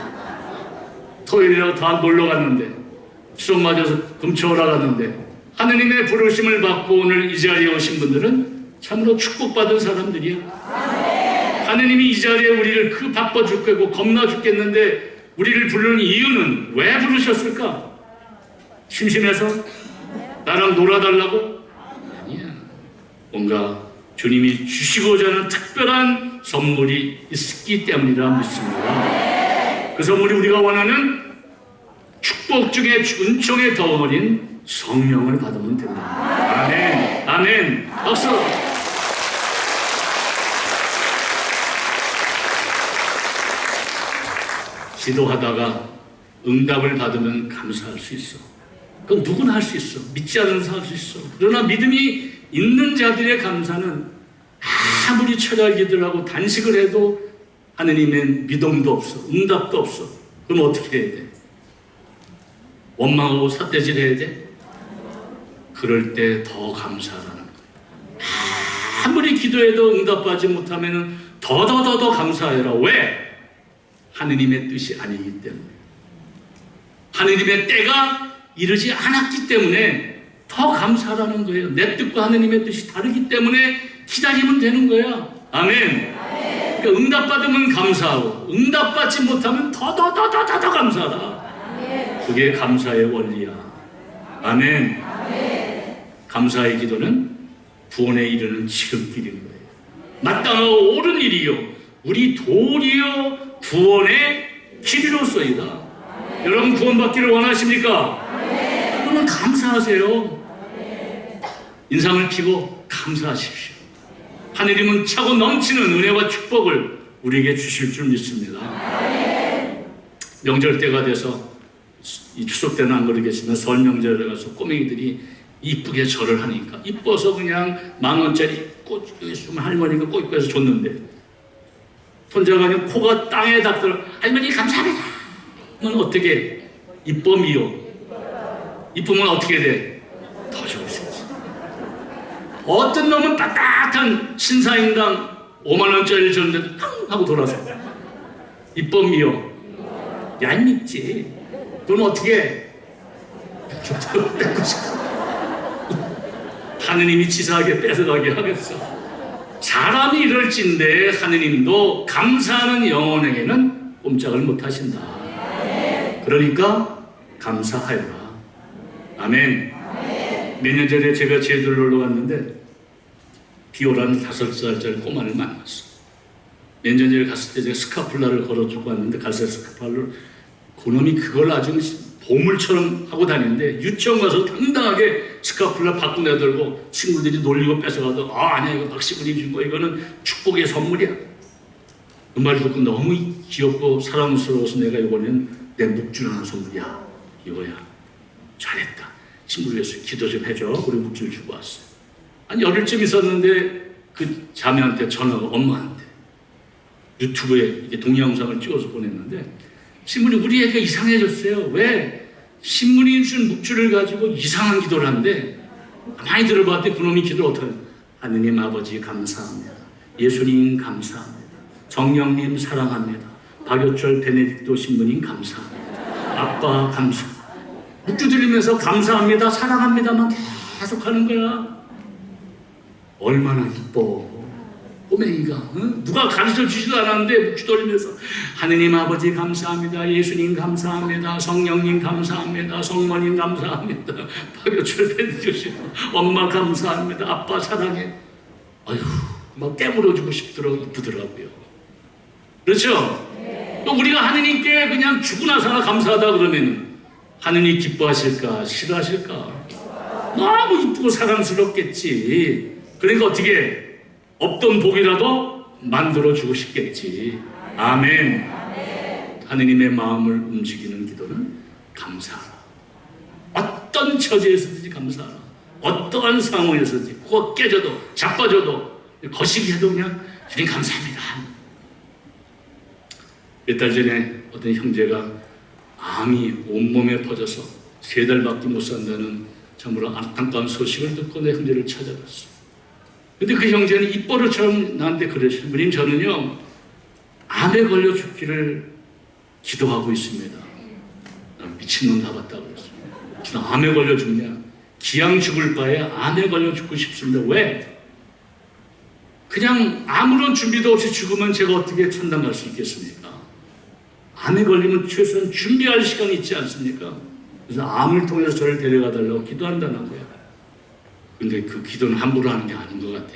Speaker 1: 토요일이라고 다 놀러 갔는데 수업 맞아서 금쳐 올라갔는데 하느님의 부르심을 받고 오늘 이 자리에 오신 분들은 참으로 축복받은 사람들이야. 하느님이 이 자리에 우리를 바빠 죽겠고 겁나 죽겠는데 우리를 부르는 이유는 왜 부르셨을까? 심심해서? 나랑 놀아달라고? 아니야. 뭔가 주님이 주시고자 하는 특별한 선물이 있기 때문이라 믿습니다. 그 선물이 우리가 원하는 축복 중에 은총의 덩어리인 성령을 받으면 됩니다. 아멘. 아멘. 박수. 기도하다가 응답을 받으면 감사할 수 있어. 그건 누구나 할 수 있어. 믿지 않는 사람 할 수 있어. 그러나 믿음이 있는 자들의 감사는 아무리 철야 기도하고 단식을 해도 하느님의 믿음도 없어. 응답도 없어. 그럼 어떻게 해야 돼? 원망하고 삿대질 해야 돼? 그럴 때 더 감사하라는 거예요. 아무리 기도해도 응답받지 못하면 더 감사해라. 왜? 하느님의 뜻이 아니기 때문에. 하느님의 때가 이르지 않았기 때문에 더 감사하라는 거예요. 내 뜻과 하느님의 뜻이 다르기 때문에 기다리면 되는 거야. 아멘. 그러니까 응답받으면 감사하고 응답받지 못하면 더 감사하라. 그게 감사의 원리야. 아멘. 감사의 기도는 구원에 이르는 지름길인 거예요. 마땅하고 옳은 일이요 우리 도리요 구원의 길이로소이다. 여러분 구원받기를 원하십니까? 그러면 감사하세요. 인상을 피고 감사하십시오. 하느님은 차고 넘치는 은혜와 축복을 우리에게 주실 줄 믿습니다. 명절 때가 돼서 이 추석 때는 안 그러겠지만 설 명절에 가서 꼬맹이들이 이쁘게 절을 하니까 이뻐서 그냥 10,000원짜리 꽃 할머니가 꽃집에서 줬는데 손자가 그냥 코가 땅에 닿더라. 할머니 감사합니다. 넌 어떻게 이뻐 미워? 이쁘면 어떻게 돼? 더 좋을 수 있어. 어떤 놈은 따뜻한 신사임당 5만 원짜리 줬는데 탕 하고 돌아서 이뻐 미워? 얄밉지. 그럼 어떻게 해? 뺏고 싶어. 하느님이 치사하게 뺏어가게 하겠어. 사람이 이럴진데 하느님도 감사하는 영혼에게는 꼼짝을 못하신다. 그러니까 감사하여라. 아멘. 몇 년 전에 제가 제주를 놀러 갔는데 비오라는 5살짜리 꼬마를 만났어. 몇 년 전에 갔을 때 제가 스카플라를 걸어주고 왔는데 갈색 스카플라를 그놈이 그걸 아주 보물처럼 하고 다니는데 유치원 가서 당당하게 스카플라 밖으로 내들고 친구들이 놀리고 뺏어가도 아니야 이거 박시분이 준 거 이거는 축복의 선물이야. 그 말을 듣고 너무 귀엽고 사랑스러워서 내가 이번엔 내 묵주라는 선물이야 이거야. 잘했다. 친구를 위해서 기도 좀 해줘. 그리고 묵주를 주고 왔어. 한 열흘쯤 있었는데 그 자매한테 전화가 엄마한테 유튜브에 이렇게 동영상을 찍어서 보냈는데 신부님 우리 애가 이상해졌어요. 왜? 신부님 준 묵주를 가지고 이상한 기도를 하는데 많이 들어봤더니 그놈이 기도를 어떻게 하냐. 하느님 아버지 감사합니다. 예수님 감사합니다. 정령님 사랑합니다. 박효철 베네딕토 신부님 감사합니다. 아빠 감사합니다. 묵주 드리면서 감사합니다. 사랑합니다만 계속 하는 거야. 얼마나 이뻐. 꼬맹이가 누가 가르쳐 주지도 않았는데 묵주 돌리면서 하느님 아버지 감사합니다. 예수님 감사합니다. 성령님 감사합니다. 성모님 감사합니다. 박효철 팬주시 엄마 감사합니다. 아빠 사랑해. 아휴 막 깨물어주고 싶더라고. 이쁘더라고요. 그렇죠? 또 우리가 하느님께 그냥 죽으나 사나 감사하다 그러면 하느님 기뻐하실까 싫어하실까? 너무 이쁘고 사랑스럽겠지. 그러니까 어떻게 없던 복이라도 만들어주고 싶겠지. 아멘. 하느님의 마음을 움직이는 기도는 감사하라. 어떤 처지에서든지 감사하라. 어떠한 상황에서든지 코가 깨져도 자빠져도 거시기 해도 그냥 주님 감사합니다. 몇 달 전에 어떤 형제가 암이 온몸에 퍼져서 3달밖에 못 산다는 참으로 안타까운 소식을 듣고 내 형제를 찾아갔어. 근데 그 형제는 입버릇처럼 나한테 그러시죠. 부님 저는요 암에 걸려 죽기를 기도하고 있습니다. 난 미친놈 다 봤다고 그랬어요. 저는 암에 걸려 죽냐? 기양 죽을 바에 암에 걸려 죽고 싶습니다. 왜? 그냥 아무런 준비도 없이 죽으면 제가 어떻게 천당 갈 수 있겠습니까? 암에 걸리면 최소한 준비할 시간이 있지 않습니까? 그래서 암을 통해서 저를 데려가 달라고 기도한다는 거야. 근데 그 기도는 함부로 하는 게 아닌 것 같아.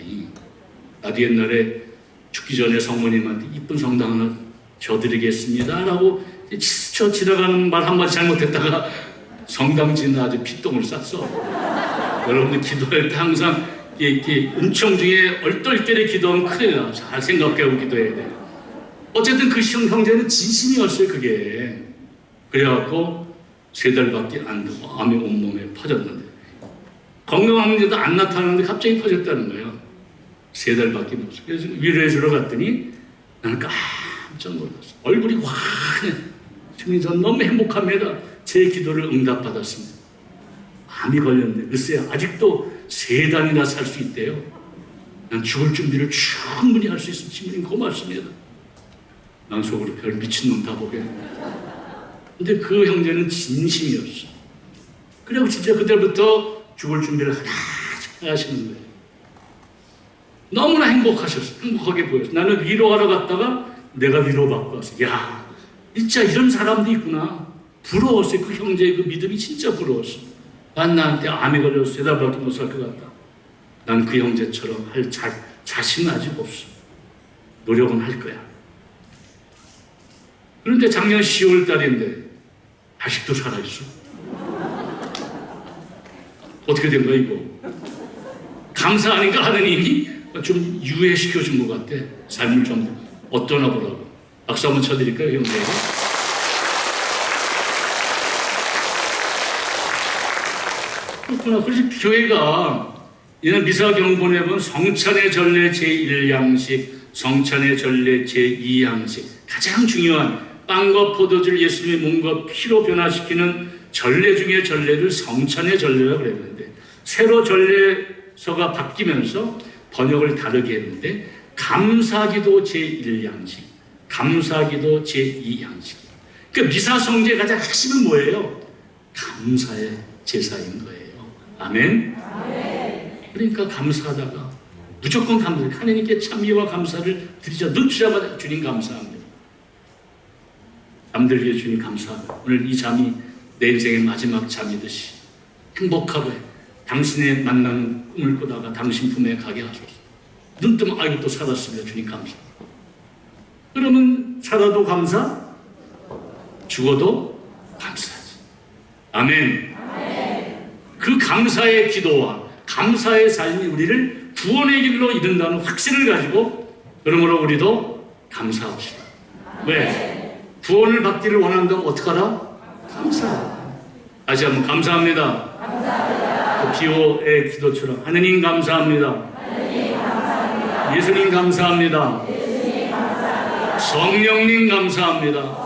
Speaker 1: 나도 옛날에 죽기 전에 성모님한테 이쁜 성당 하나 줘드리겠습니다 라고 스쳐 지나가는 말 한마디 잘못했다가 성당 짓는 아주 피똥을 쌌어. 여러분들 기도할 때 항상 이렇게 은총 중에 얼떨결에 기도하면 큰일 나. 잘 생각하고 기도해야 돼. 어쨌든 그 형제는 진심이었어요 그게. 그래갖고 3달밖에 안 되고 암이 온몸에 퍼졌는데 건강한 문제도 안 나타나는데 갑자기 퍼졌다는 거예요. 3달밖에 못. 그래서 위로해 주러 갔더니 나는 깜짝 놀랐어. 얼굴이 환해. 주님 전 너무 행복합니다. 제 기도를 응답받았습니다. 암이 걸렸는데 글쎄요 아직도 3달이나 살 수 있대요. 난 죽을 준비를 충분히 할 수 있어. 주님 고맙습니다. 난 속으로 별 미친놈 다 보게. 근데 그 형제는 진심이었어. 그리고 진짜 그때부터 죽을 준비를 하나씩 하시는 거예요. 너무나 행복하셨어. 행복하게 보였어. 나는 위로하러 갔다가 내가 위로받고 왔어. 야, 진짜 이런 사람도 있구나. 부러웠어요. 그 형제의 그 믿음이 진짜 부러웠어. 난 나한테 암에 걸려서 3달밖에 못 살 것 같다. 난 그 형제처럼 할 자신은 아직 없어. 노력은 할 거야. 그런데 작년 10월 달인데 아직도 살아있어. 어떻게 된 거야 이거? 감사하니까 하느님이 좀 유예시켜준 것 같아. 삶을 좀 어떠나 보라고. 박수 한번 쳐드릴까요 형제? 그렇구나. 그래서 교회가 이날 미사경 보내본 성찬의 전례 제1양식, 성찬의 전례 제2양식 가장 중요한 빵과 포도주를 예수님의 몸과 피로 변화시키는 전례 중에 전례를 성찬의 전례라고 그랬는데 새로 전례서가 바뀌면서 번역을 다르게 했는데 감사기도 제1양식, 감사기도 제2양식. 그 미사 성제의 가장 핵심은 뭐예요? 감사의 제사인 거예요. 아멘? 그러니까 감사하다가 무조건 감사, 하나님께 찬미와 감사를 드리자. 눈 뜨자마자 주님 감사합니다. 잠들게 주님 감사합니다. 오늘 이 잠이 내 인생의 마지막 잠이듯이 행복하게 당신의 만나는 꿈을 꾸다가 당신 품에 가게 하소서. 눈 뜨면 아이고 또 살았습니다. 주님 감사. 그러면 살아도 감사, 죽어도 감사하지. 아멘. 그 감사의 기도와 감사의 삶이 우리를 구원의 길로 이른다는 확신을 가지고 그러므로 우리도 감사합시다. 왜? 구원을 받기를 원한다면 어떡하라? 감사. 다시 한번 감사합니다. 그 비오의 기도처럼 하느님 감사합니다. 예수님 감사합니다. 성령님 감사합니다.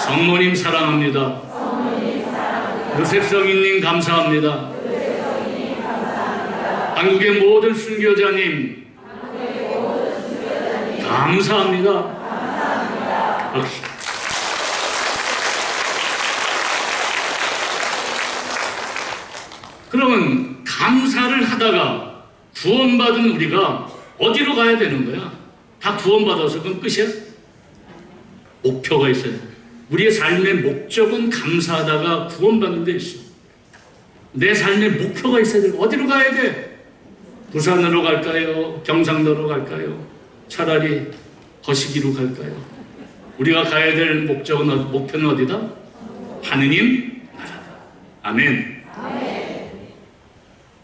Speaker 1: 성모님 사랑합니다. 요셉성인님 감사합니다. 한국의 모든 순교자님 감사합니다. 박수. 그러면 감사를 하다가 구원받은 우리가 어디로 가야 되는 거야? 다 구원받아서 그럼 끝이야? 목표가 있어요. 우리의 삶의 목적은 감사하다가 구원받는 데 있어. 내 삶의 목표가 있어야 돼. 어디로 가야 돼? 부산으로 갈까요? 경상도로 갈까요? 차라리 거시기로 갈까요? 우리가 가야 될 목표는 어디다? 하느님 나라다. 아멘.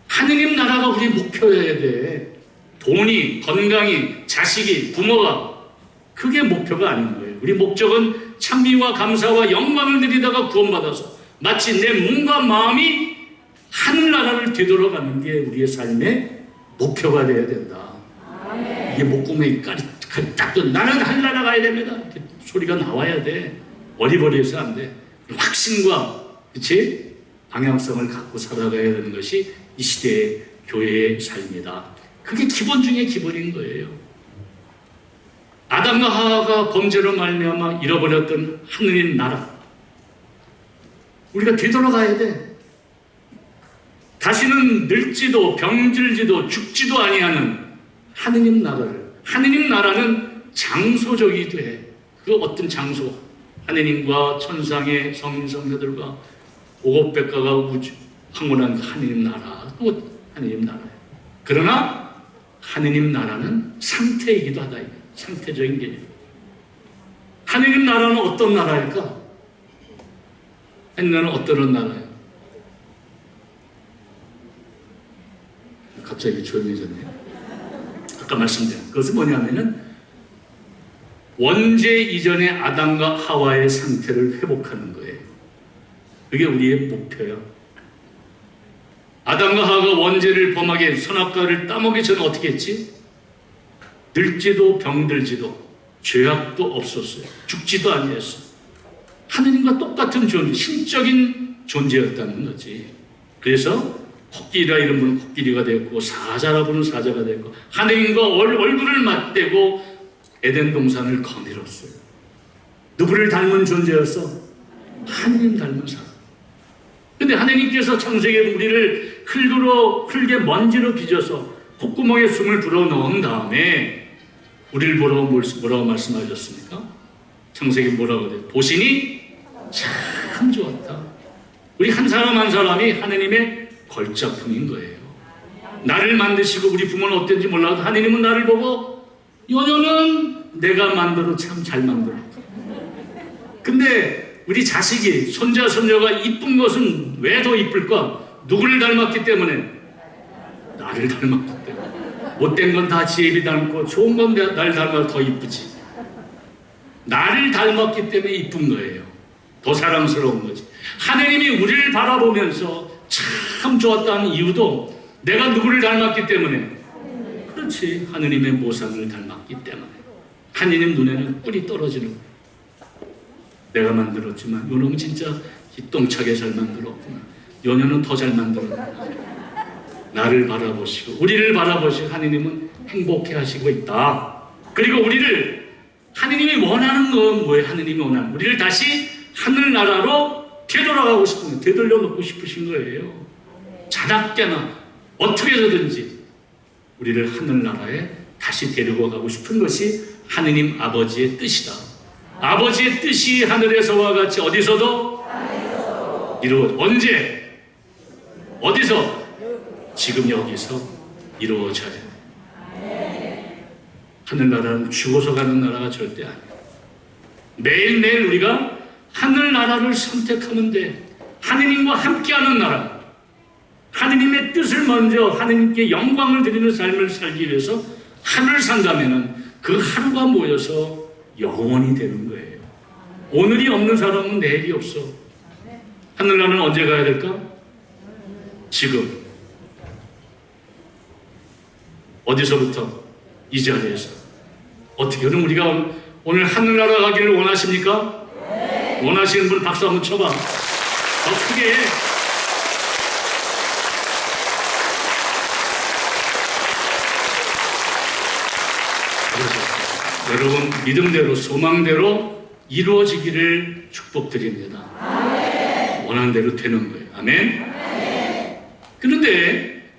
Speaker 1: 하느님 나라가 우리 목표여야 돼. 돈이, 건강이, 자식이, 부모가 그게 목표가 아닌 거예요. 우리 목적은 찬미와 감사와 영광을 드리다가 구원받아서 마치 내 몸과 마음이 하늘나라를 되돌아가는 게 우리의 삶의 목표가 되어야 된다. 이게 목구멍에 딱 나는 하늘나라 가야 됩니다. 이렇게 소리가 나와야 돼. 어리버리해서 안 돼. 확신과 그치? 방향성을 갖고 살아가야 되는 것이 이 시대의 교회의 삶이다. 그게 기본 중에 기본인 거예요. 아담과 하와가 범죄로 말미암아 잃어버렸던 하느님 나라, 우리가 되돌아가야 돼. 다시는 늙지도 병들지도 죽지도 아니하는 하느님 나라를. 하느님 나라는 장소적이기도 해. 그 어떤 장소, 하느님과 천상의 성인 성녀들과 오곡백과가 우주 황홀한 그 하느님 나라, 또 하느님 나라예요. 그러나 하느님 나라는 상태이기도 하다. 상태적인 개념. 하느님 나라는 어떤 나라일까? 하느님 나라는 어떤 나라예요? 갑자기 조용해졌네요. 아까 말씀드린 그것은 뭐냐면은 원죄 이전의 아담과 하와의 상태를 회복하는 거예요. 그게 우리의 목표야. 아담과 하와가 원죄를 범하게 선악과를 따먹기 전에 어떻게 했지? 늙지도 병들지도 죄악도 없었어요. 죽지도 아니했어. 하느님과 똑같은 존재, 신적인 존재였다는 거지. 그래서 코끼리라 이런 분은 코끼리가 됐고 사자라 분은 사자가 됐고 하느님과 얼굴을 맞대고 에덴 동산을 거닐었어요. 누구를 닮은 존재였어? 하느님 닮은 사람. 근데 하느님께서 창세기에 우리를 흙에 먼지로 빚어서 콧구멍에 숨을 불어넣은 다음에 우리를 뭐라고 말씀하셨습니까? 창세기 뭐라고 그래요? 보시니 참 좋았다. 우리 한 사람 한 사람이 하느님의 걸작품인 거예요. 나를 만드시고 우리 부모는 어땠는지 몰라도 하느님은 나를 보고 너는 내가 만들어 참 잘 만들었다. 근데 우리 자식이 손자 손녀가 이쁜 것은 왜 더 이쁠까? 누구를 닮았기 때문에? 나를 닮았기 때문에. 못된 건 다 지혜비 닮고 좋은 건 날 닮아서 더 이쁘지. 나를 닮았기 때문에 이쁜 거예요. 더 사랑스러운 거지. 하느님이 우리를 바라보면서 참 좋았다는 이유도 내가 누구를 닮았기 때문에. 그렇지. 하느님의 모상을 닮았기 때문에. 하느님 눈에는 뿔이 떨어지는 거예요. 내가 만들었지만 요놈은 진짜 기똥차게 잘 만들었구나. 요녀는 더 잘 만들었구나. 나를 바라보시고 우리를 바라보시고 하느님은 행복해 하시고 있다. 그리고 우리를 하느님이 원하는 건 뭐예요? 하느님이 원하는 우리를 다시 하늘나라로 되돌아가고 싶은 거예요. 되돌려 놓고 싶으신 거예요. 자나깨나 어떻게 해서든지 우리를 하늘나라에 다시 데리고 가고 싶은 것이 하느님 아버지의 뜻이다. 아버지의 뜻이 하늘에서와 같이 어디서도 이루어져. 언제? 어디서? 지금 여기서 이루어져야 돼. 하늘나라는 죽어서 가는 나라가 절대 아니야. 매일매일 우리가 하늘나라를 선택하면 돼. 하느님과 함께하는 나라. 하느님의 뜻을 먼저 하느님께 영광을 드리는 삶을 살기 위해서 하루를 산다면 그 하루가 모여서 영원히 되는 거예요. 오늘이 없는 사람은 내일이 없어. 하늘나라는 언제 가야 될까? 지금. 어디서부터? 이 자리에서. 어떻게? 그럼 우리가 오늘 하늘나라 가기를 원하십니까? 원하시는 분 박수 한번 쳐봐. 더 크게 해. 여러분 믿음대로 소망대로 이루어지기를 축복드립니다. 원하는 대로 되는 거예요. 아멘. 그런데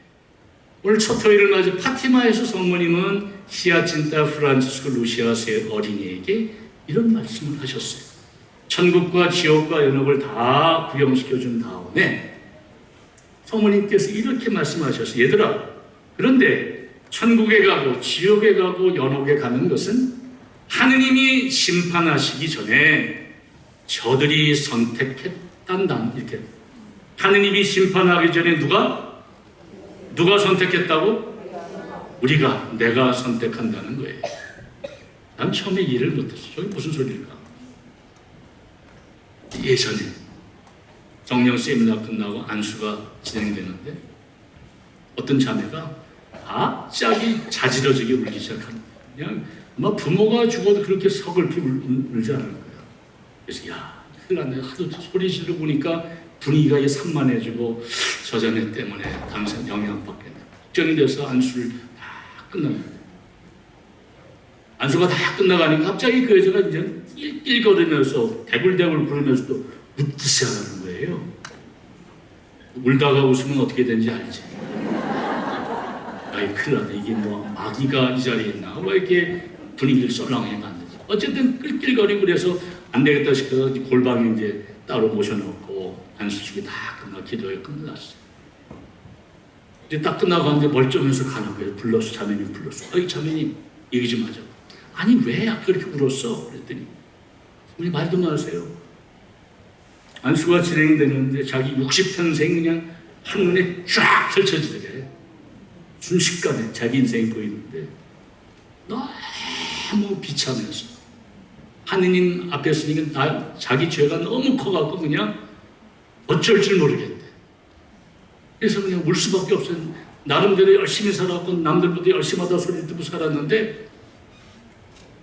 Speaker 1: 오늘 첫 토요일을 맞아 파티마에서 성모님은 히아친타 프란치스코 루시아 세 어린이에게 이런 말씀을 하셨어요. 천국과 지옥과 연옥을 다 구경시켜 준 다음에 성모님께서 이렇게 말씀하셨어요. 얘들아, 그런데 천국에 가고 지옥에 가고 연옥에 가는 것은 하느님이 심판하시기 전에 저들이 선택했단다. 이렇게 하느님이 심판하기 전에 누가 선택했다고? 우리가, 내가 선택한다는 거예요. 난 처음에 이해를 못했어. 저게 무슨 소리일까? 예전에 정령 세미나 끝나고 안수가 진행되는데 어떤 자매가 갑자기 자지러지게 울기 시작합니다. 그냥 아마 부모가 죽어도 그렇게 서글피 울지 않을 거야. 그래서 야, 큰일 났네. 하도 소리 지르고 보니까 분위기가 산만해지고 저 자매 때문에 당장 영향받겠네. 걱정이 돼서 안수를 다 끝납니다. 안수가 다 끝나가니까 갑자기 그 여자가 이제 낄낄거리면서 대굴대굴 부르면서 또 웃기 시작하는 거예요. 울다가 웃으면 어떻게 되는지 알지? 아이, 큰일 났네. 이게 뭐 마귀가 이 자리에 있나? 왜 이렇게 분위기를 썰렁하게 만드지? 어쨌든 끌끌거리고 그래서 안 되겠다 싶어서 골방에 이제 따로 모셔놓고 안수식이 다 끝나 기도가 끝났어요. 이제 딱 끝나고 하는데 멀쩡해서 가는 거예요. 불렀어. 자매님 불렀어. 아이, 자매님 얘기 좀 하자고. 아니, 왜 아까 그렇게 울었어? 그랬더니 우리 말도 마세요. 안수가 진행되는데 자기 60평생 그냥 한눈에 쫙 펼쳐지더래. 순식간에 자기 인생이 보이는데 너무 비참해서 하느님 앞에 서니까 자기 죄가 너무 커갖고 그냥 어쩔 줄 모르겠대. 그래서 그냥 울 수밖에 없어요. 나름대로 열심히 살았고 남들보다 열심히 하다 소리 듣고 살았는데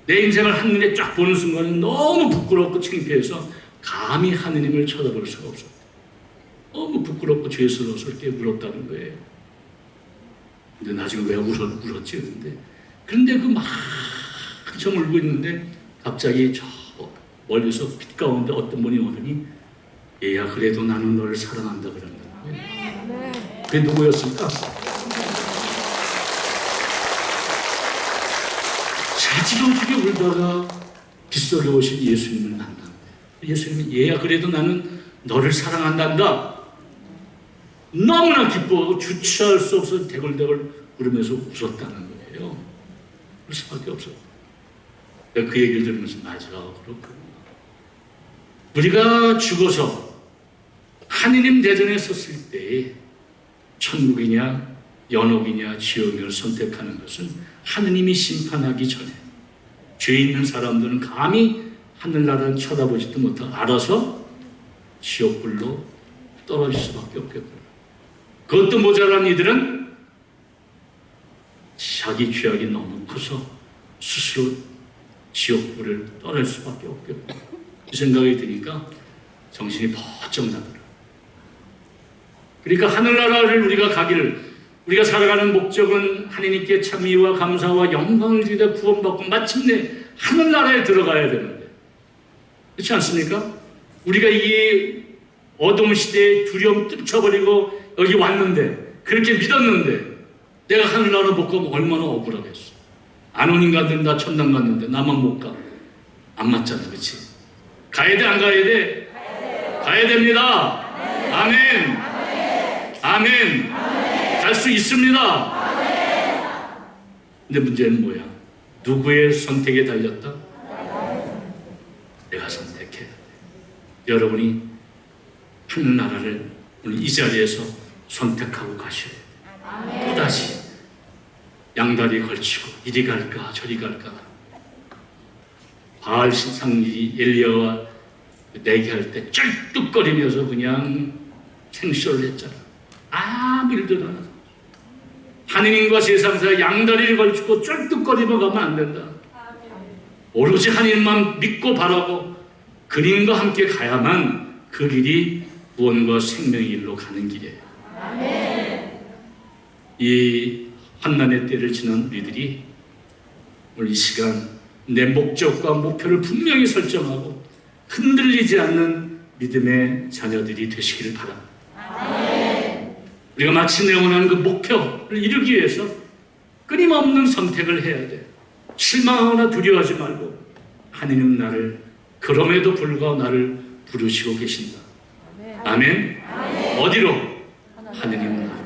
Speaker 1: 내 인생을 한눈에 쫙 보는 순간에 너무 부끄럽고 창피해서 감히 하느님을 쳐다볼 수가 없었다. 너무 부끄럽고 죄스러워서 이렇게 울었다는 거예요. 근데 나중에 왜 울었지? 그런데 그 막 한참 울고 있는데 갑자기 저 멀리서 빛 가운데 어떤 분이 오더니 얘야, 그래도 나는 너를 사랑한다 그런다는 거예요. 그게 누구였을까? 자지러지게 울다가 빗속에 오신 예수님을 만난 거예요. 예수님이 얘야, 그래도 나는 너를 사랑한단다. 너무나 기뻐하고 주체할 수 없어 대걸대걸 울으면서 웃었다는 거예요. 그럴 수밖에 없었고. 내가 그 얘기를 들으면서 맞아, 그렇구나. 우리가 죽어서 하느님 대전에 섰을 때 천국이냐 연옥이냐 지옥을 선택하는 것은 하느님이 심판하기 전에 죄 있는 사람들은 감히 하늘나라를 쳐다보지도 못하고 알아서 지옥불로 떨어질 수밖에 없겠구나. 그것도 모자란 이들은 자기 죄악이 너무 커서 스스로 지옥불을 떠날 수밖에 없겠구나. 이 생각이 드니까 정신이 번쩍 나더라. 그러니까 하늘나라를 우리가 가기를, 우리가 살아가는 목적은 하나님께 참의와 감사와 영광을 드리다 구원받고 마침내 하늘나라에 들어가야 되는데, 그렇지 않습니까? 우리가 이 어둠 시대에 두려움 뚫쳐버리고 여기 왔는데, 그렇게 믿었는데 내가 하늘나라 못 가면 얼마나 억울하겠어. 안 인간들은 다 천당 갔는데 나만 못 가. 안 맞잖아, 그렇지? 가야 돼, 안 가야 돼? 가야 됩니다. 아멘. 아멘. 갈 수 있습니다. 근데 문제는 뭐야? 누구의 선택에 달렸다? 내가 선택해야 돼. 여러분이 하늘나라를 오늘 이 자리에서 선택하고 가셔야 돼. 또다시 양다리 걸치고 이리 갈까 저리 갈까. 바알 신상이 엘리야와 내기할 때 쩔뚝거리면서 그냥 생쇼를 했잖아. 아무 일도 안 하고. 하느님과 세상 사이 양다리를 걸치고 쩔뚝거리며 가면 안 된다. 오로지 하느님만 믿고 바라고 그님과 함께 가야만 그 길이 구원과 생명의 길로 가는 길이에요. 이 환난의 때를 지난 우리들이 오늘 이 시간 내 목적과 목표를 분명히 설정하고 흔들리지 않는 믿음의 자녀들이 되시기를 바랍니다. 우리가 마침내 원하는 그 목표를 이루기 위해서 끊임없는 선택을 해야 돼. 실망하거나 두려워하지 말고 하느님 나를, 그럼에도 불구하고 나를 부르시고 계신다. 아멘. 어디로? 하느님 나라.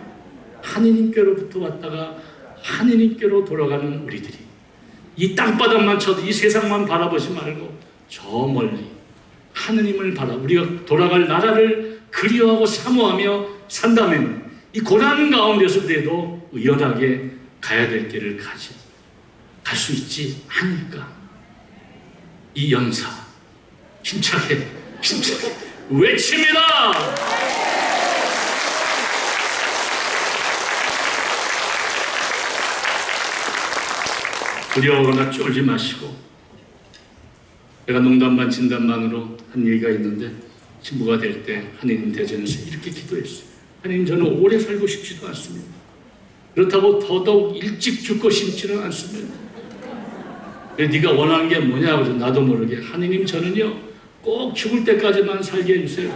Speaker 1: 하느님께로부터 왔다가 하느님께로 돌아가는 우리들이 이 땅바닥만 쳐도 이 세상만 바라보지 말고 저 멀리 하느님을 바라, 우리가 돌아갈 나라를 그리워하고 사모하며 산다면 이 고난 가운데서도 의연하게 가야 될 길을 갈 수 있지 않을까. 이 연사 힘차게 외칩니다. 두려워하거나 쫄지 마시고, 내가 농담 반 진담 반으로 한 얘기가 있는데, 신부가 될 때 하느님 대전에서 이렇게 기도했어요. 하느님, 저는 오래 살고 싶지도 않습니다. 그렇다고 더더욱 일찍 죽고 싶지는 않습니다. 네가 원하는 게 뭐냐? 그래서 나도 모르게, 하느님 저는요 꼭 죽을 때까지만 살게 해주세요.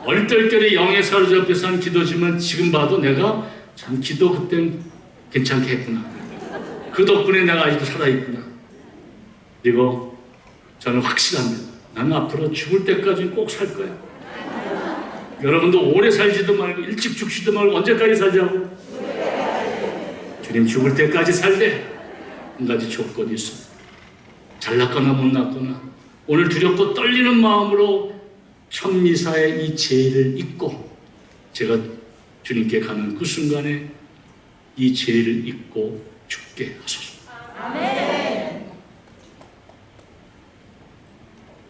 Speaker 1: 얼떨결에 영에 사로잡혀서 한 기도지만 지금 봐도 내가 참 기도 그땐 괜찮게 했구나. 그 덕분에 내가 아직도 살아있구나. 그리고 저는 확실합니다. 나는 앞으로 죽을 때까지 꼭 살 거야. 여러분도 오래 살지도 말고 일찍 죽지도 말고 언제까지 살자고? 주님 죽을 때까지 살되 한 가지 조건이 있습니다. 잘났거나 못났거나 오늘 두렵고 떨리는 마음으로 천미사의 이 죄를 잊고 제가 주님께 가는 그 순간에 이 죄를 잊고 죽게 하소서. 아멘.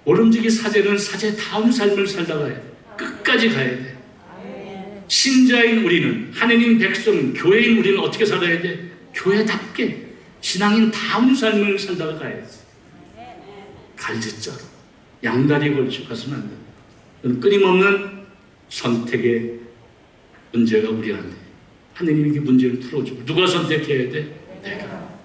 Speaker 1: 오름지기 사제는 사제다운 삶을 살다가 해야 돼. 끝까지 가야 돼. 아멘. 신자인 우리는, 하느님 백성, 교회인 우리는 어떻게 살아야 돼? 교회답게 신앙인다운 삶을 살다가 가야지. 갈짓자로 양다리 걸치고 가서는 안 된다. 끊임없는 선택의 문제가 우리 안에. 하느님이 문제를 풀어주고 누가 선택해야 돼? 내가.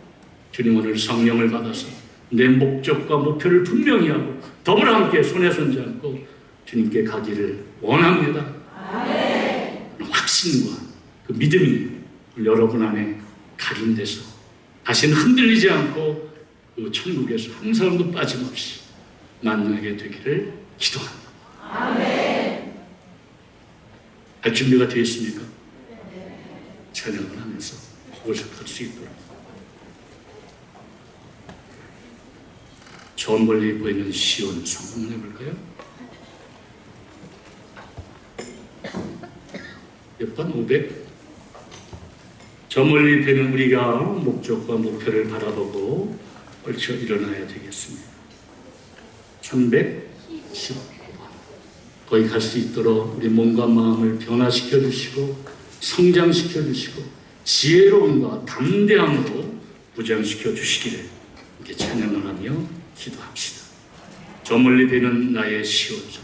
Speaker 1: 주님 오늘 성령을 받아서 내 목적과 목표를 분명히 하고 더불어 함께 손에 손잡고 주님께 가기를 원합니다. 아멘. 확신과 그 믿음이 여러분 안에 각인돼서 다시는 흔들리지 않고 그 천국에서 한 사람도 빠짐없이 만나게 되기를 기도합니다. 아멘. 할 준비가 되어 있습니까? 찬양을 하면서 worship 할 수 있도록. 저 멀리 보이는 시온 성 한번 해볼까요? 몇 번? 500? 저 멀리 보이는 우리가 목적과 목표를 바라보고 얽혀 일어나야 되겠습니다. 315번. 거기 갈 수 있도록 우리 몸과 마음을 변화시켜 주시고 성장시켜 주시고 지혜로움과 담대함으로 무장시켜 주시기를 이렇게 찬양을 하며 기도합시다. 저 멀리 되는 나의 시온소,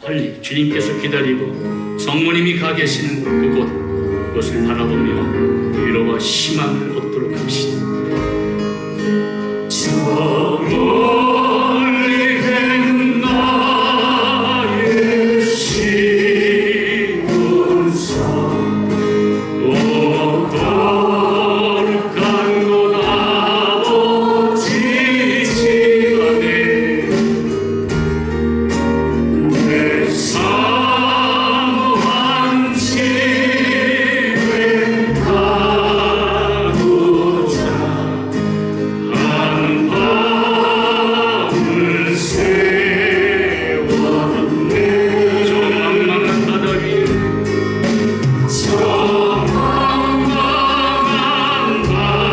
Speaker 1: 빨리 주님께서 기다리고 성모님이 가 계시는 그곳을 바라보며 위로와 희망을 얻도록 합시다. 저 멀리 되는 나의 시온소, 거룩한 곳 아버지 시간에 내 사모한 집에 가고자 한 밤을 세웠네. 저 망망한 바다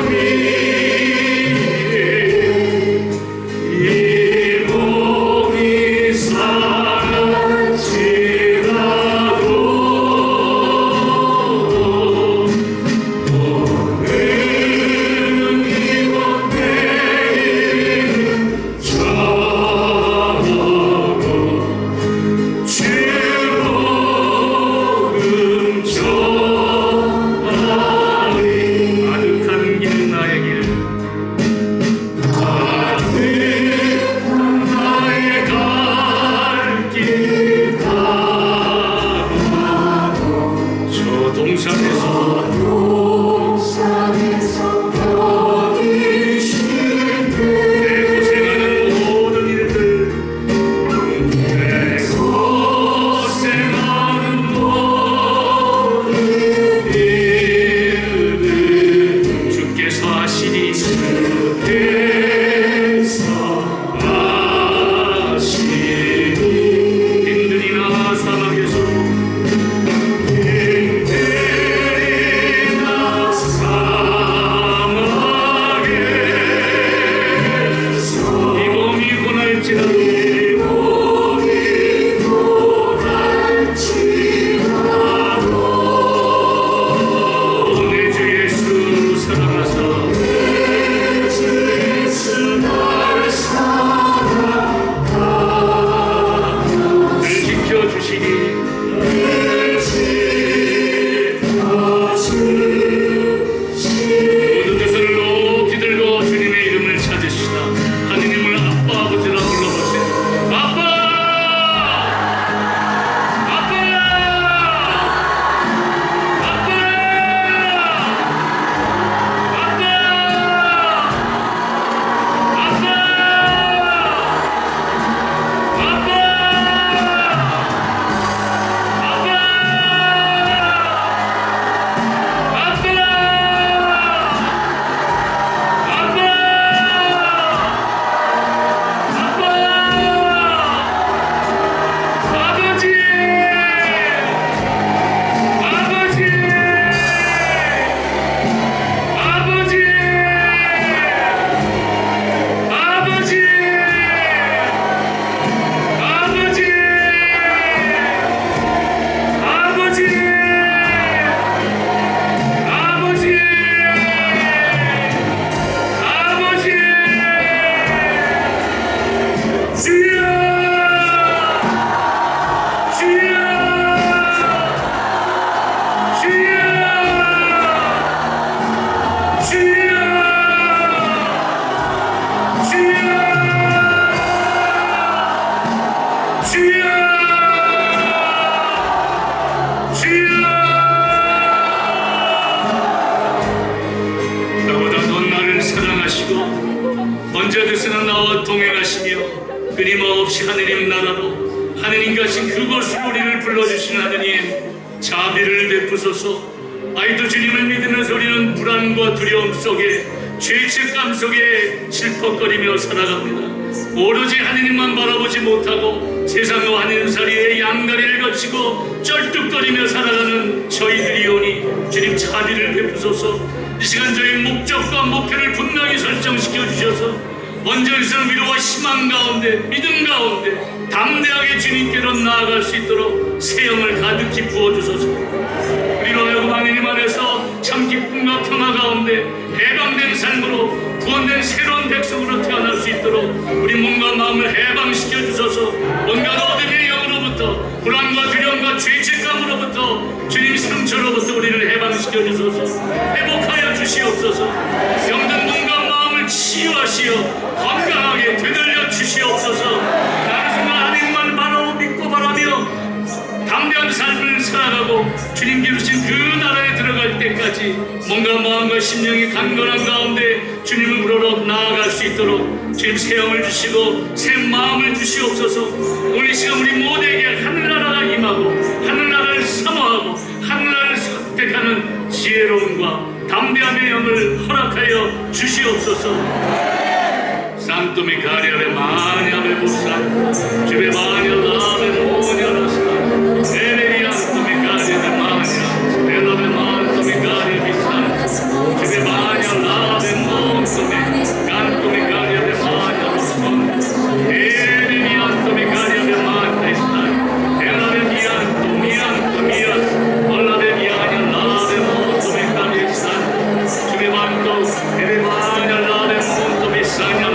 Speaker 1: 위에 언제든지 나와 동행하시며 끊임없이 하느님 나라로 하느님 가신 그곳으로 우리를 불러주신 하느님, 자비를 베푸소서. 아이도 주님을 믿으면서 우리는 불안과 두려움 속에, 죄책감 속에 슬퍼거리며 살아갑니다. 오로지 하느님만 바라보지 못하고 세상과 하느님 사이의 양다리를 거치고 쩔뚝거리며 살아가는 저희들이오니 주님 자비를 베푸소서. 이 시간 저희 목적과 목표를 분명히 설정시켜 주셔서 원전에서는 위로와 희망 가운데, 믿음 가운데 담대하게 주님께로 나아갈 수 있도록 새영을 가득히 부어주소서. 우리로 하여금 하느님 안에서 참 기쁨과 평화 가운데 해방된 삶으로 구원된 새로운 주소서. 회복하여 주시옵소서. 병든 몸과 마음을 치유하시어 건강하게 되돌려 주시옵소서. 나는 정말 하나님만 바로 믿고 바라며 담대한 삶을 살아가고 주님께 주신 그 나라에 들어갈 때까지 몸과 마음과 심령이 강건한 가운데 주님을 우러러 나아갈 수 있도록 주님 새 영을 주시고 새 마음을 주시옵소서. 오늘 이 시간 우리 모두에게 하늘나라가 임하고 하늘나라를 사모하고 하늘나라를 선택하는 지혜로움과 담대함의 영을 허락하여 주시옵소서. 산토미 가리아레 마니아베 부산 주베 마니아 라베 모니아라사 에레리안 토미 가리아레 마니아 벨라베 만 토미 가리아 비산 주베 마니아 라베 몬토미 간토미 가리아레 마니아 부산 에레리안 토미 가리아레 마니아 벨라베 미안 토미안 토미안 얼라베 미안이아 라베 몬토미 가리아 비산 주베 만토 에레 마니아 라베 몬토미 사냐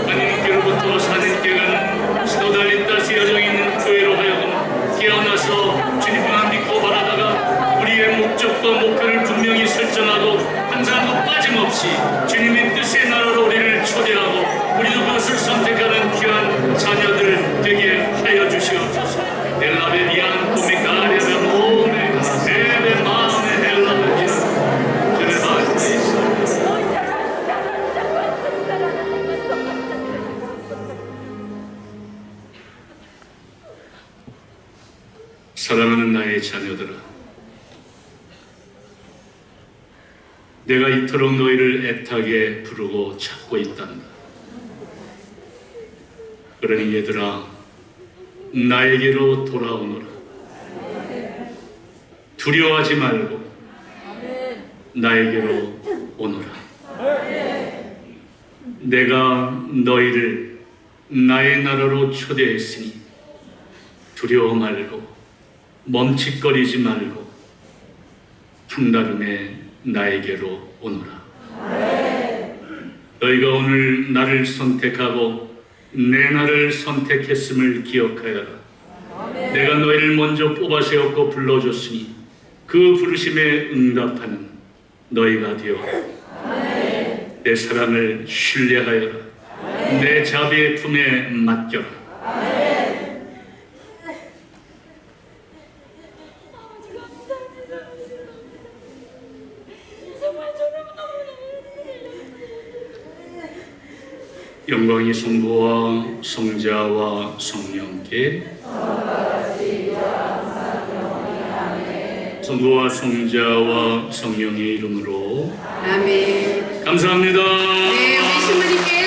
Speaker 1: 하나님께로부터 하나님께 가는 시도달린 다시 여정이 있는 교회로 하여금 깨어나서 주님만 믿고 바라다가 우리의 목적과 목표를 분명히 설정하고 항상 빠짐없이 주님의 뜻의 나라로 우리를 초대하고 우리도 그것을 선택하는 귀한 자녀들 되게 하여 주시옵소서. 헬라베 미안 꿈이 가려베 모네 에베 마음에 헬라베 미안 주의 말씀에 있어. 사랑하는 나의 자녀들아, 내가 이토록 너희를 애타게 부르고 찾고 있단다. 그러니 얘들아, 나에게로 돌아오너라. 두려워하지 말고 나에게로 오너라. 내가 너희를 나의 나라로 초대했으니 두려워 말고 멈칫거리지 말고 한달음에 나에게로 오너라. 너희가 오늘 나를 선택하고 내 나를 선택했음을 기억하여라. 내가 너희를 먼저 뽑아 세웠고 불러줬으니 그 부르심에 응답하는 너희가 되어 내 사랑을 신뢰하여라. 내 자비의 품에 맡겨라. 영광이 성부와 성자와 성령께 성부와 성자와 성령의 이름으로
Speaker 2: 아멘.
Speaker 1: 감사합니다.
Speaker 2: 네, 우리 신부님께